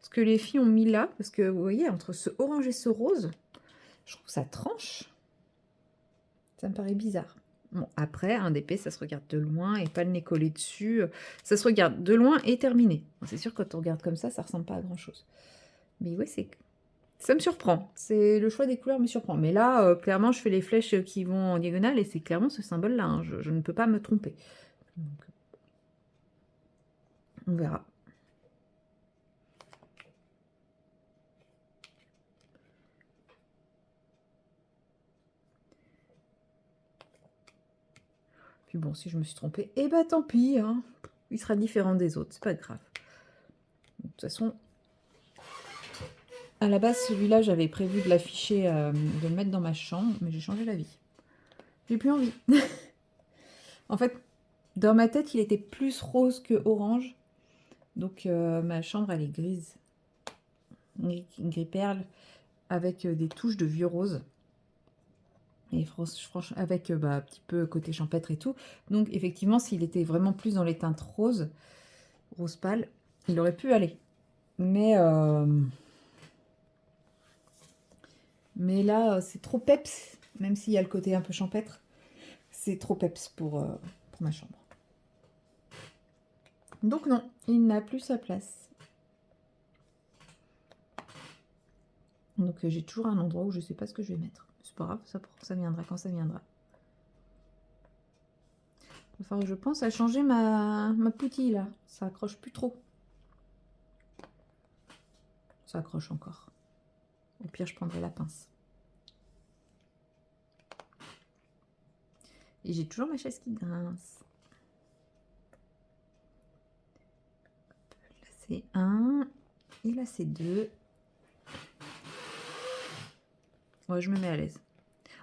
ce que les filles ont mis là. Parce que, vous voyez, entre ce orange et ce rose, je trouve que ça tranche. Ça me paraît bizarre. Bon, après, un DP, ça se regarde de loin et pas le nez collé dessus. Ça se regarde de loin et terminé. Bon, c'est sûr, quand on regarde comme ça ressemble pas à grand-chose. Mais ouais, ça me surprend. C'est le choix des couleurs me surprend. Mais là, clairement, je fais les flèches qui vont en diagonale et c'est clairement ce symbole-là. Hein. Je ne peux pas me tromper. Donc, on verra. Puis bon, si je me suis trompée, eh ben tant pis, hein. Il sera différent des autres, c'est pas grave. De toute façon, à la base, celui-là, j'avais prévu de l'afficher, de le mettre dans ma chambre, mais j'ai changé d'avis. J'ai plus envie. En fait, dans ma tête, il était plus rose que orange. Donc ma chambre, elle est grise. Gris perle, avec des touches de vieux rose. Et franchement, avec un petit peu côté champêtre et tout. Donc effectivement, s'il était vraiment plus dans les teintes roses, rose pâle, il aurait pu aller. Mais là, c'est trop peps, même s'il y a le côté un peu champêtre. C'est trop peps pour ma chambre. Donc non, il n'a plus sa place. Donc j'ai toujours un endroit où je ne sais pas ce que je vais mettre. C'est pas grave, ça viendra quand ça viendra. Il va falloir que je pense à changer ma poutille là. Ça accroche plus trop. Ça accroche encore. Au pire, je prendrai la pince. Et j'ai toujours ma chaise qui grince. Là, c'est 1. Et là, c'est 2. Ouais, je me mets à l'aise.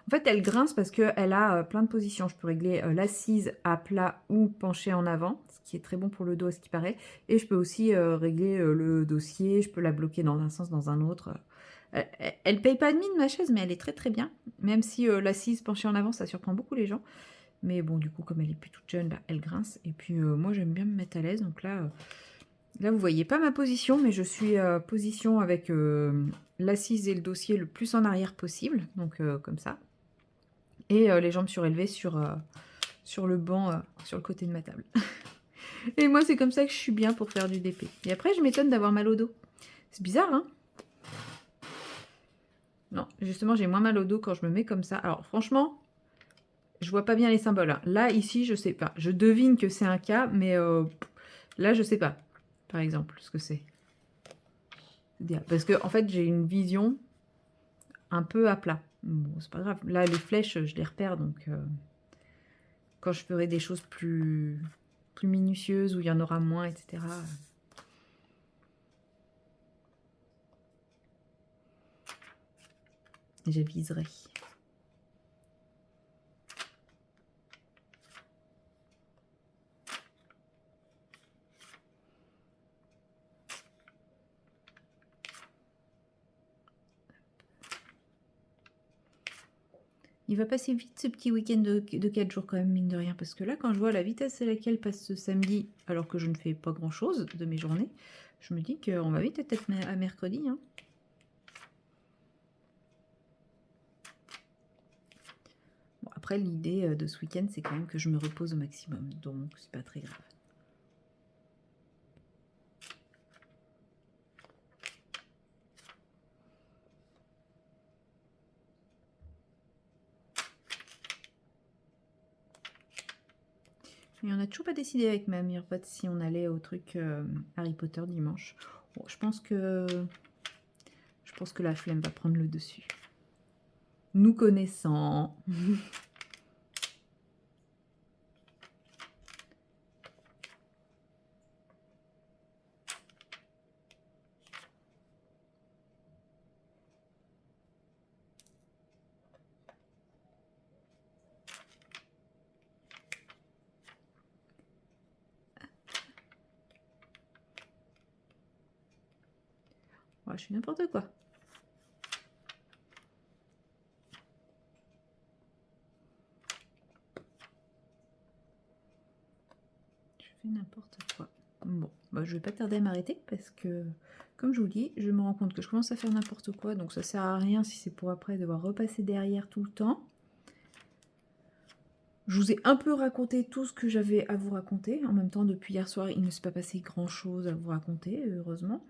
En fait, elle grince parce qu'elle a plein de positions. Je peux régler l'assise à plat ou penchée en avant, ce qui est très bon pour le dos, à ce qui paraît. Et je peux aussi régler le dossier. Je peux la bloquer dans un sens, dans un autre. Elle paye pas de mine, ma chaise, mais elle est très très bien. Même si l'assise penchée en avant, ça surprend beaucoup les gens. Mais bon, du coup, comme elle est plus toute jeune, là, elle grince. Et puis, moi, j'aime bien me mettre à l'aise. Donc là, vous voyez pas ma position, mais je suis position avec l'assise et le dossier le plus en arrière possible. Donc, comme ça. Et les jambes surélevées sur le banc, sur le côté de ma table. Et moi, c'est comme ça que je suis bien pour faire du DP. Et après, je m'étonne d'avoir mal au dos. C'est bizarre, hein? Non, justement, j'ai moins mal au dos quand je me mets comme ça. Alors, franchement, je vois pas bien les symboles. Hein. Là, ici, je sais pas. Je devine que c'est un cas, mais là, je sais pas. Par exemple, ce que c'est. Parce que, en fait, j'ai une vision un peu à plat. Bon, c'est pas grave. Là, les flèches, je les repère, donc quand je ferai des choses plus minutieuses, où il y en aura moins, etc., j'aviserai. Il va passer vite ce petit week-end de 4 jours quand même, mine de rien. Parce que là, quand je vois la vitesse à laquelle passe ce samedi, alors que je ne fais pas grand-chose de mes journées, je me dis qu'on va vite être à mercredi. Hein. Bon, après, l'idée de ce week-end, c'est quand même que je me repose au maximum. Donc, c'est pas très grave. Et on n'a toujours pas décidé avec ma meilleure pote si on allait au truc Harry Potter dimanche. Bon, je pense que la flemme va prendre le dessus. Nous connaissant. Ouais, je fais n'importe quoi. N'importe quoi. Bon, bah, je vais pas tarder à m'arrêter parce que, comme je vous dis, je me rends compte que je commence à faire n'importe quoi, donc ça sert à rien si c'est pour après devoir repasser derrière tout le temps. Je vous ai un peu raconté tout ce que j'avais à vous raconter. En même temps, depuis hier soir, il ne s'est pas passé grand-chose à vous raconter, heureusement.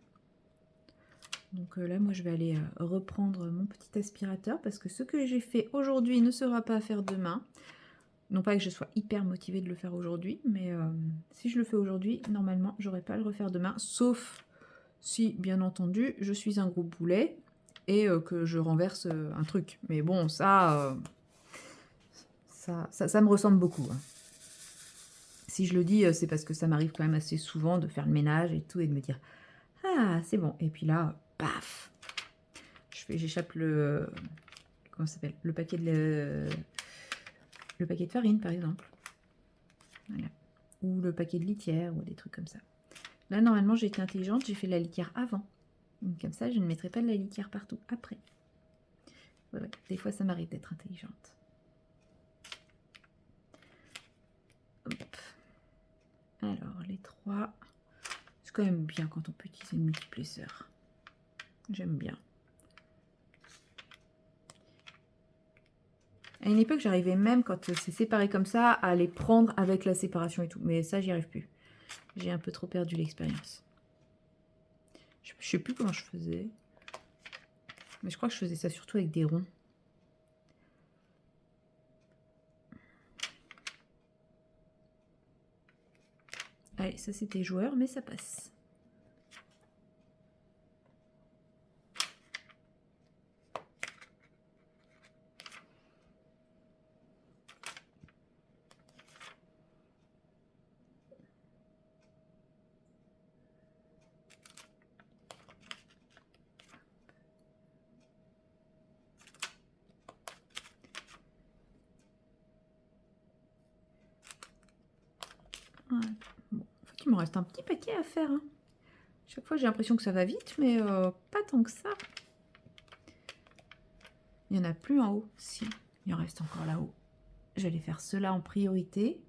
Donc là, moi, je vais aller reprendre mon petit aspirateur parce que ce que j'ai fait aujourd'hui ne sera pas à faire demain. Non pas que je sois hyper motivée de le faire aujourd'hui, mais si je le fais aujourd'hui, normalement, j'aurai pas à le refaire demain, sauf si, bien entendu, je suis un gros boulet et que je renverse un truc. Mais bon, ça me ressemble beaucoup. Hein. Si je le dis, c'est parce que ça m'arrive quand même assez souvent de faire le ménage et tout et de me dire: «Ah, c'est bon» et puis là, paf! J'échappe le comment ça s'appelle? Le paquet de farine, par exemple. Voilà. Ou le paquet de litière ou des trucs comme ça. Là, normalement, j'ai été intelligente, j'ai fait la litière avant. Donc, comme ça, je ne mettrai pas de la litière partout après. Ouais, des fois, ça m'arrive d'être intelligente. Hop. Alors, les 3. C'est quand même bien quand on peut utiliser une multiplesseur. J'aime bien. À une époque, j'arrivais même, quand c'est séparé comme ça, à les prendre avec la séparation et tout. Mais ça, j'y arrive plus. J'ai un peu trop perdu l'expérience. Je sais plus comment je faisais. Mais je crois que je faisais ça surtout avec des ronds. Allez, ça c'était joueur, mais ça passe. Ouais. Bon, faut qu'il me reste un petit paquet à faire. Hein. Chaque fois, j'ai l'impression que ça va vite, mais pas tant que ça. Il n'y en a plus en haut. Si, il en reste encore là-haut. J'allais faire cela en priorité.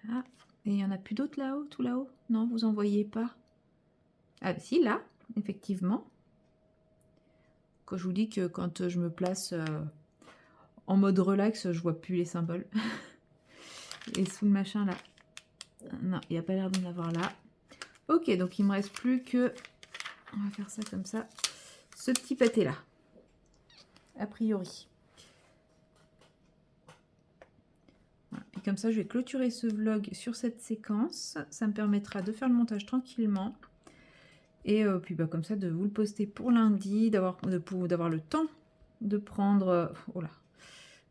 Voilà. Et il n'y en a plus d'autres là-haut, tout là-haut? Non, vous en voyez pas? Ah si, là, effectivement. Quand je vous dis que quand je me place en mode relax, je vois plus les symboles. Et sous le machin là. Non, il n'y a pas l'air d'en avoir là. Ok, donc il me reste plus que... On va faire ça comme ça. Ce petit pâté là. A priori. Voilà. Puis comme ça, je vais clôturer ce vlog sur cette séquence. Ça me permettra de faire le montage tranquillement. Et puis bah, comme ça, de vous le poster pour lundi, d'avoir le temps de prendre... oh là,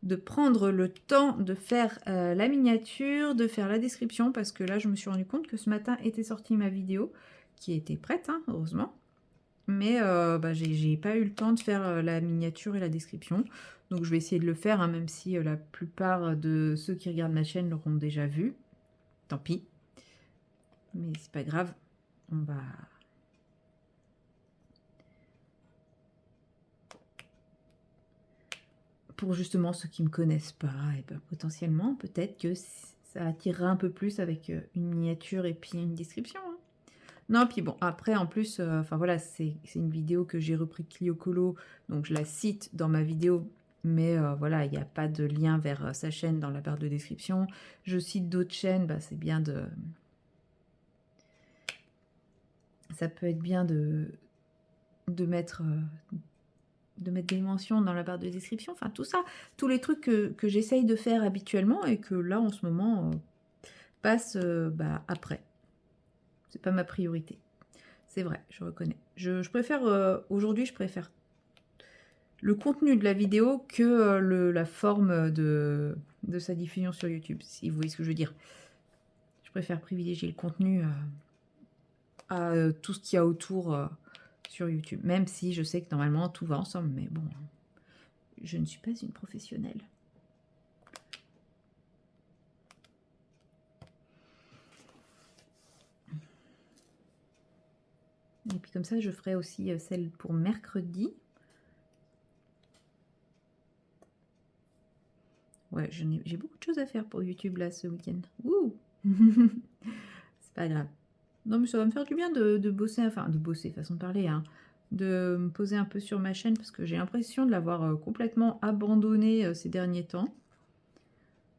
de prendre le temps de faire la miniature, de faire la description, parce que là, je me suis rendu compte que ce matin était sortie ma vidéo, qui était prête, hein, heureusement. Mais bah, j'ai pas eu le temps de faire la miniature et la description. Donc je vais essayer de le faire, hein, même si la plupart de ceux qui regardent ma chaîne l'auront déjà vu. Tant pis. Mais c'est pas grave. On va... Pour justement ceux qui ne me connaissent pas, et ben, potentiellement, peut-être que ça attirera un peu plus avec une miniature et puis une description. Hein. Non, puis bon, après, en plus, enfin voilà, c'est une vidéo que j'ai repris Clio Colo, donc je la cite dans ma vidéo, mais voilà, il n'y a pas de lien vers sa chaîne dans la barre de description. Je cite d'autres chaînes, bah, c'est bien de... Ça peut être bien de mettre... de mettre des mentions dans la barre de description, enfin tout ça, tous les trucs que j'essaye de faire habituellement et que là en ce moment passe bah, après. C'est pas ma priorité. C'est vrai, je reconnais. Je préfère, aujourd'hui, je préfère le contenu de la vidéo que la forme de sa diffusion sur YouTube, si vous voyez ce que je veux dire. Je préfère privilégier le contenu à tout ce qu'il y a autour sur YouTube, même si je sais que normalement tout va ensemble, mais bon, je ne suis pas une professionnelle. Et puis comme ça, je ferai aussi celle pour mercredi. Ouais, j'ai beaucoup de choses à faire pour YouTube là ce week-end. Ouh. C'est pas grave. Non mais ça va me faire du bien de bosser, enfin de bosser, façon de parler, hein, de me poser un peu sur ma chaîne parce que j'ai l'impression de l'avoir complètement abandonnée ces derniers temps.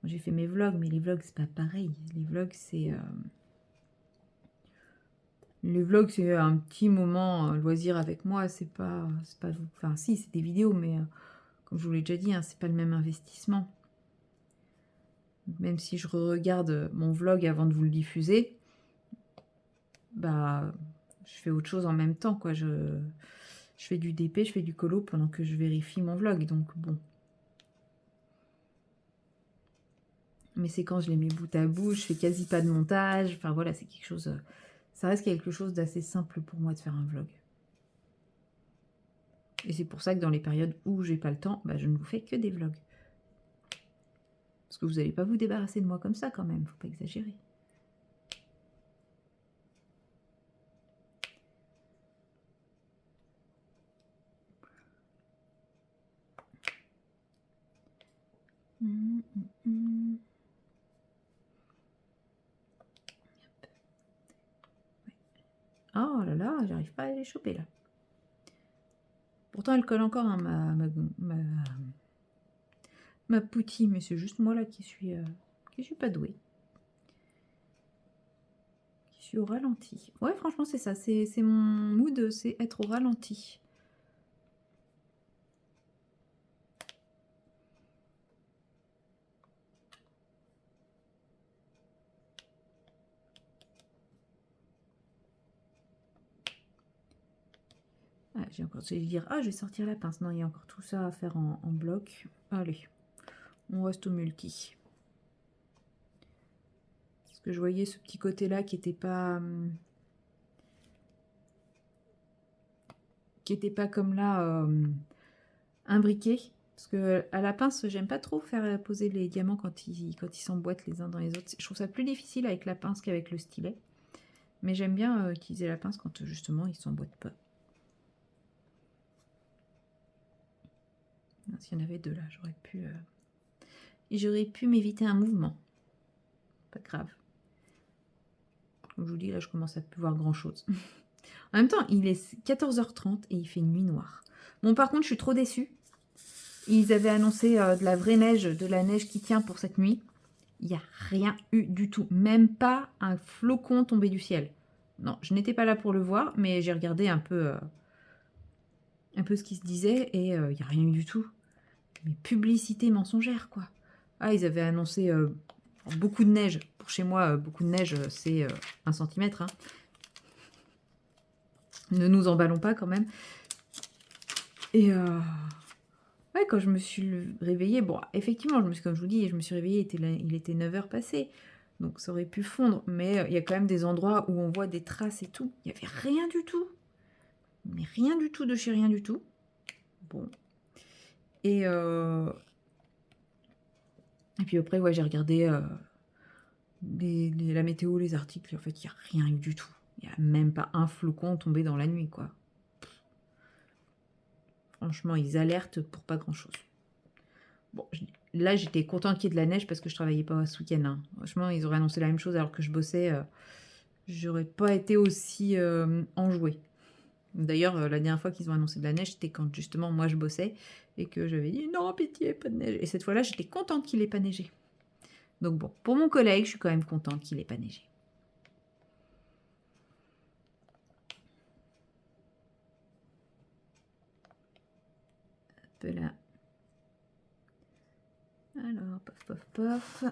J'ai fait mes vlogs, mais les vlogs c'est pas pareil. Les vlogs c'est un petit moment loisir avec moi, c'est pas enfin si c'est des vidéos, mais comme je vous l'ai déjà dit, hein, c'est pas le même investissement. Même si je regarde mon vlog avant de vous le diffuser, bah je fais autre chose en même temps, quoi. Je fais du DP, je fais du colo pendant que je vérifie mon vlog, donc bon. Mes séquences, je les mets bout à bout, je fais quasi pas de montage. Enfin voilà, c'est quelque chose... ça reste quelque chose d'assez simple pour moi de faire un vlog. Et c'est pour ça que dans les périodes où j'ai pas le temps, bah, je ne vous fais que des vlogs. Parce que vous n'allez pas vous débarrasser de moi comme ça quand même, faut pas exagérer. Oh là là, j'arrive pas à les choper là. Pourtant elle colle encore, hein, ma poutille, mais c'est juste moi là qui suis pas douée. Qui suis au ralenti. Ouais, franchement c'est ça, c'est mon mood, c'est être au ralenti. Ah, j'ai encore essayé de dire, ah je vais sortir la pince. Non, il y a encore tout ça à faire en bloc. Allez, on reste au multi. Parce que je voyais ce petit côté là qui était pas... comme là imbriqué. Parce que à la pince, j'aime pas trop faire poser les diamants quand ils s'emboîtent les uns dans les autres. Je trouve ça plus difficile avec la pince qu'avec le stylet. Mais j'aime bien utiliser la pince quand justement ils s'emboîtent pas. S'il y en avait deux là, j'aurais pu m'éviter un mouvement. Pas grave. Comme je vous dis, là je commence à plus voir grand chose. En même temps, il est 14h30 et il fait nuit noire. Bon, par contre, je suis trop déçue. Ils avaient annoncé de la vraie neige, de la neige qui tient pour cette nuit. Il n'y a rien eu du tout. Même pas un flocon tombé du ciel. Non, je n'étais pas là pour le voir, mais j'ai regardé un peu ce qui se disait et il n'y a rien eu du tout. Mais publicité mensongère, quoi. Ah, ils avaient annoncé beaucoup de neige. Pour chez moi, beaucoup de neige, c'est 1 centimètre. Hein. Ne nous emballons pas quand même. Et ouais, quand je me suis réveillée, bon, effectivement, comme je vous dis, je me suis réveillée, il était 9h passé. Donc ça aurait pu fondre, mais il y a quand même des endroits où on voit des traces et tout. Il n'y avait rien du tout. Mais rien du tout de chez rien du tout. Bon. Et puis après, ouais, j'ai regardé la météo, les articles. En fait, il n'y a rien eu du tout. Il n'y a même pas un flocon tombé dans la nuit, quoi. Franchement, ils alertent pour pas grand-chose. Bon, là, j'étais contente qu'il y ait de la neige parce que je travaillais pas ce week-end. Hein. Franchement, ils auraient annoncé la même chose alors que je bossais. J'aurais pas été aussi enjouée. D'ailleurs, la dernière fois qu'ils ont annoncé de la neige, c'était quand justement moi je bossais et que j'avais dit non, pitié, pas de neige. Et cette fois-là, j'étais contente qu'il n'ait pas neigé. Donc bon, pour mon collègue, je suis quand même contente qu'il n'ait pas neigé. Hop là. Alors, pof, pof, pof.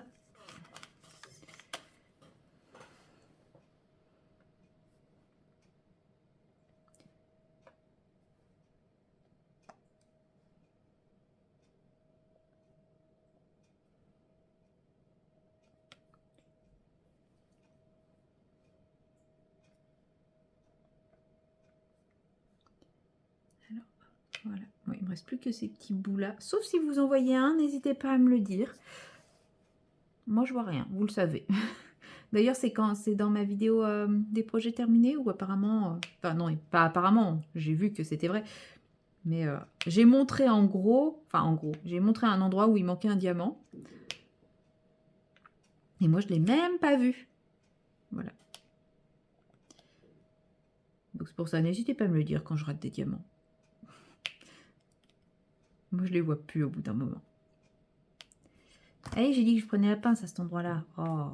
Alors, voilà. Bon, il ne me reste plus que ces petits bouts-là. Sauf si vous en voyez un, n'hésitez pas à me le dire. Moi, je vois rien, vous le savez. D'ailleurs, c'est dans ma vidéo des projets terminés ou apparemment... Enfin non, pas apparemment, j'ai vu que c'était vrai. Mais j'ai montré en gros, j'ai montré un endroit où il manquait un diamant. Et moi, je ne l'ai même pas vu. Voilà. Donc c'est pour ça, n'hésitez pas à me le dire quand je rate des diamants. Moi, je les vois plus au bout d'un moment. Allez, j'ai dit que je prenais la pince à cet endroit-là. Oh.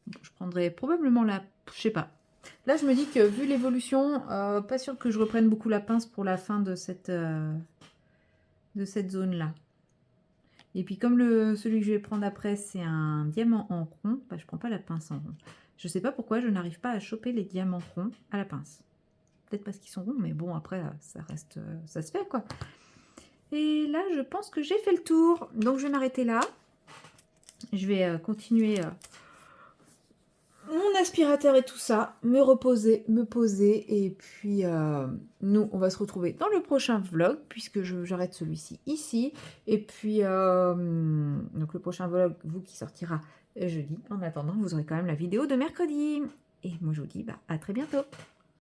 Bon, je prendrais probablement la... Je sais pas. Là, je me dis que vu l'évolution, pas sûr que je reprenne beaucoup la pince pour la fin de cette zone-là. Et puis comme celui que je vais prendre après, c'est un diamant en rond, bah, je prends pas la pince en rond. Je sais pas pourquoi je n'arrive pas à choper les diamants ronds à la pince. Peut-être parce qu'ils sont ronds, mais bon, après, ça reste... ça se fait, quoi. Et là, je pense que j'ai fait le tour. Donc, je vais m'arrêter là. Je vais continuer mon aspirateur et tout ça, me reposer, me poser. Et puis, nous, on va se retrouver dans le prochain vlog, puisque j'arrête celui-ci ici. Et puis, donc le prochain vlog, vous, qui sortira jeudi. En attendant, vous aurez quand même la vidéo de mercredi. Et moi, je vous dis à très bientôt.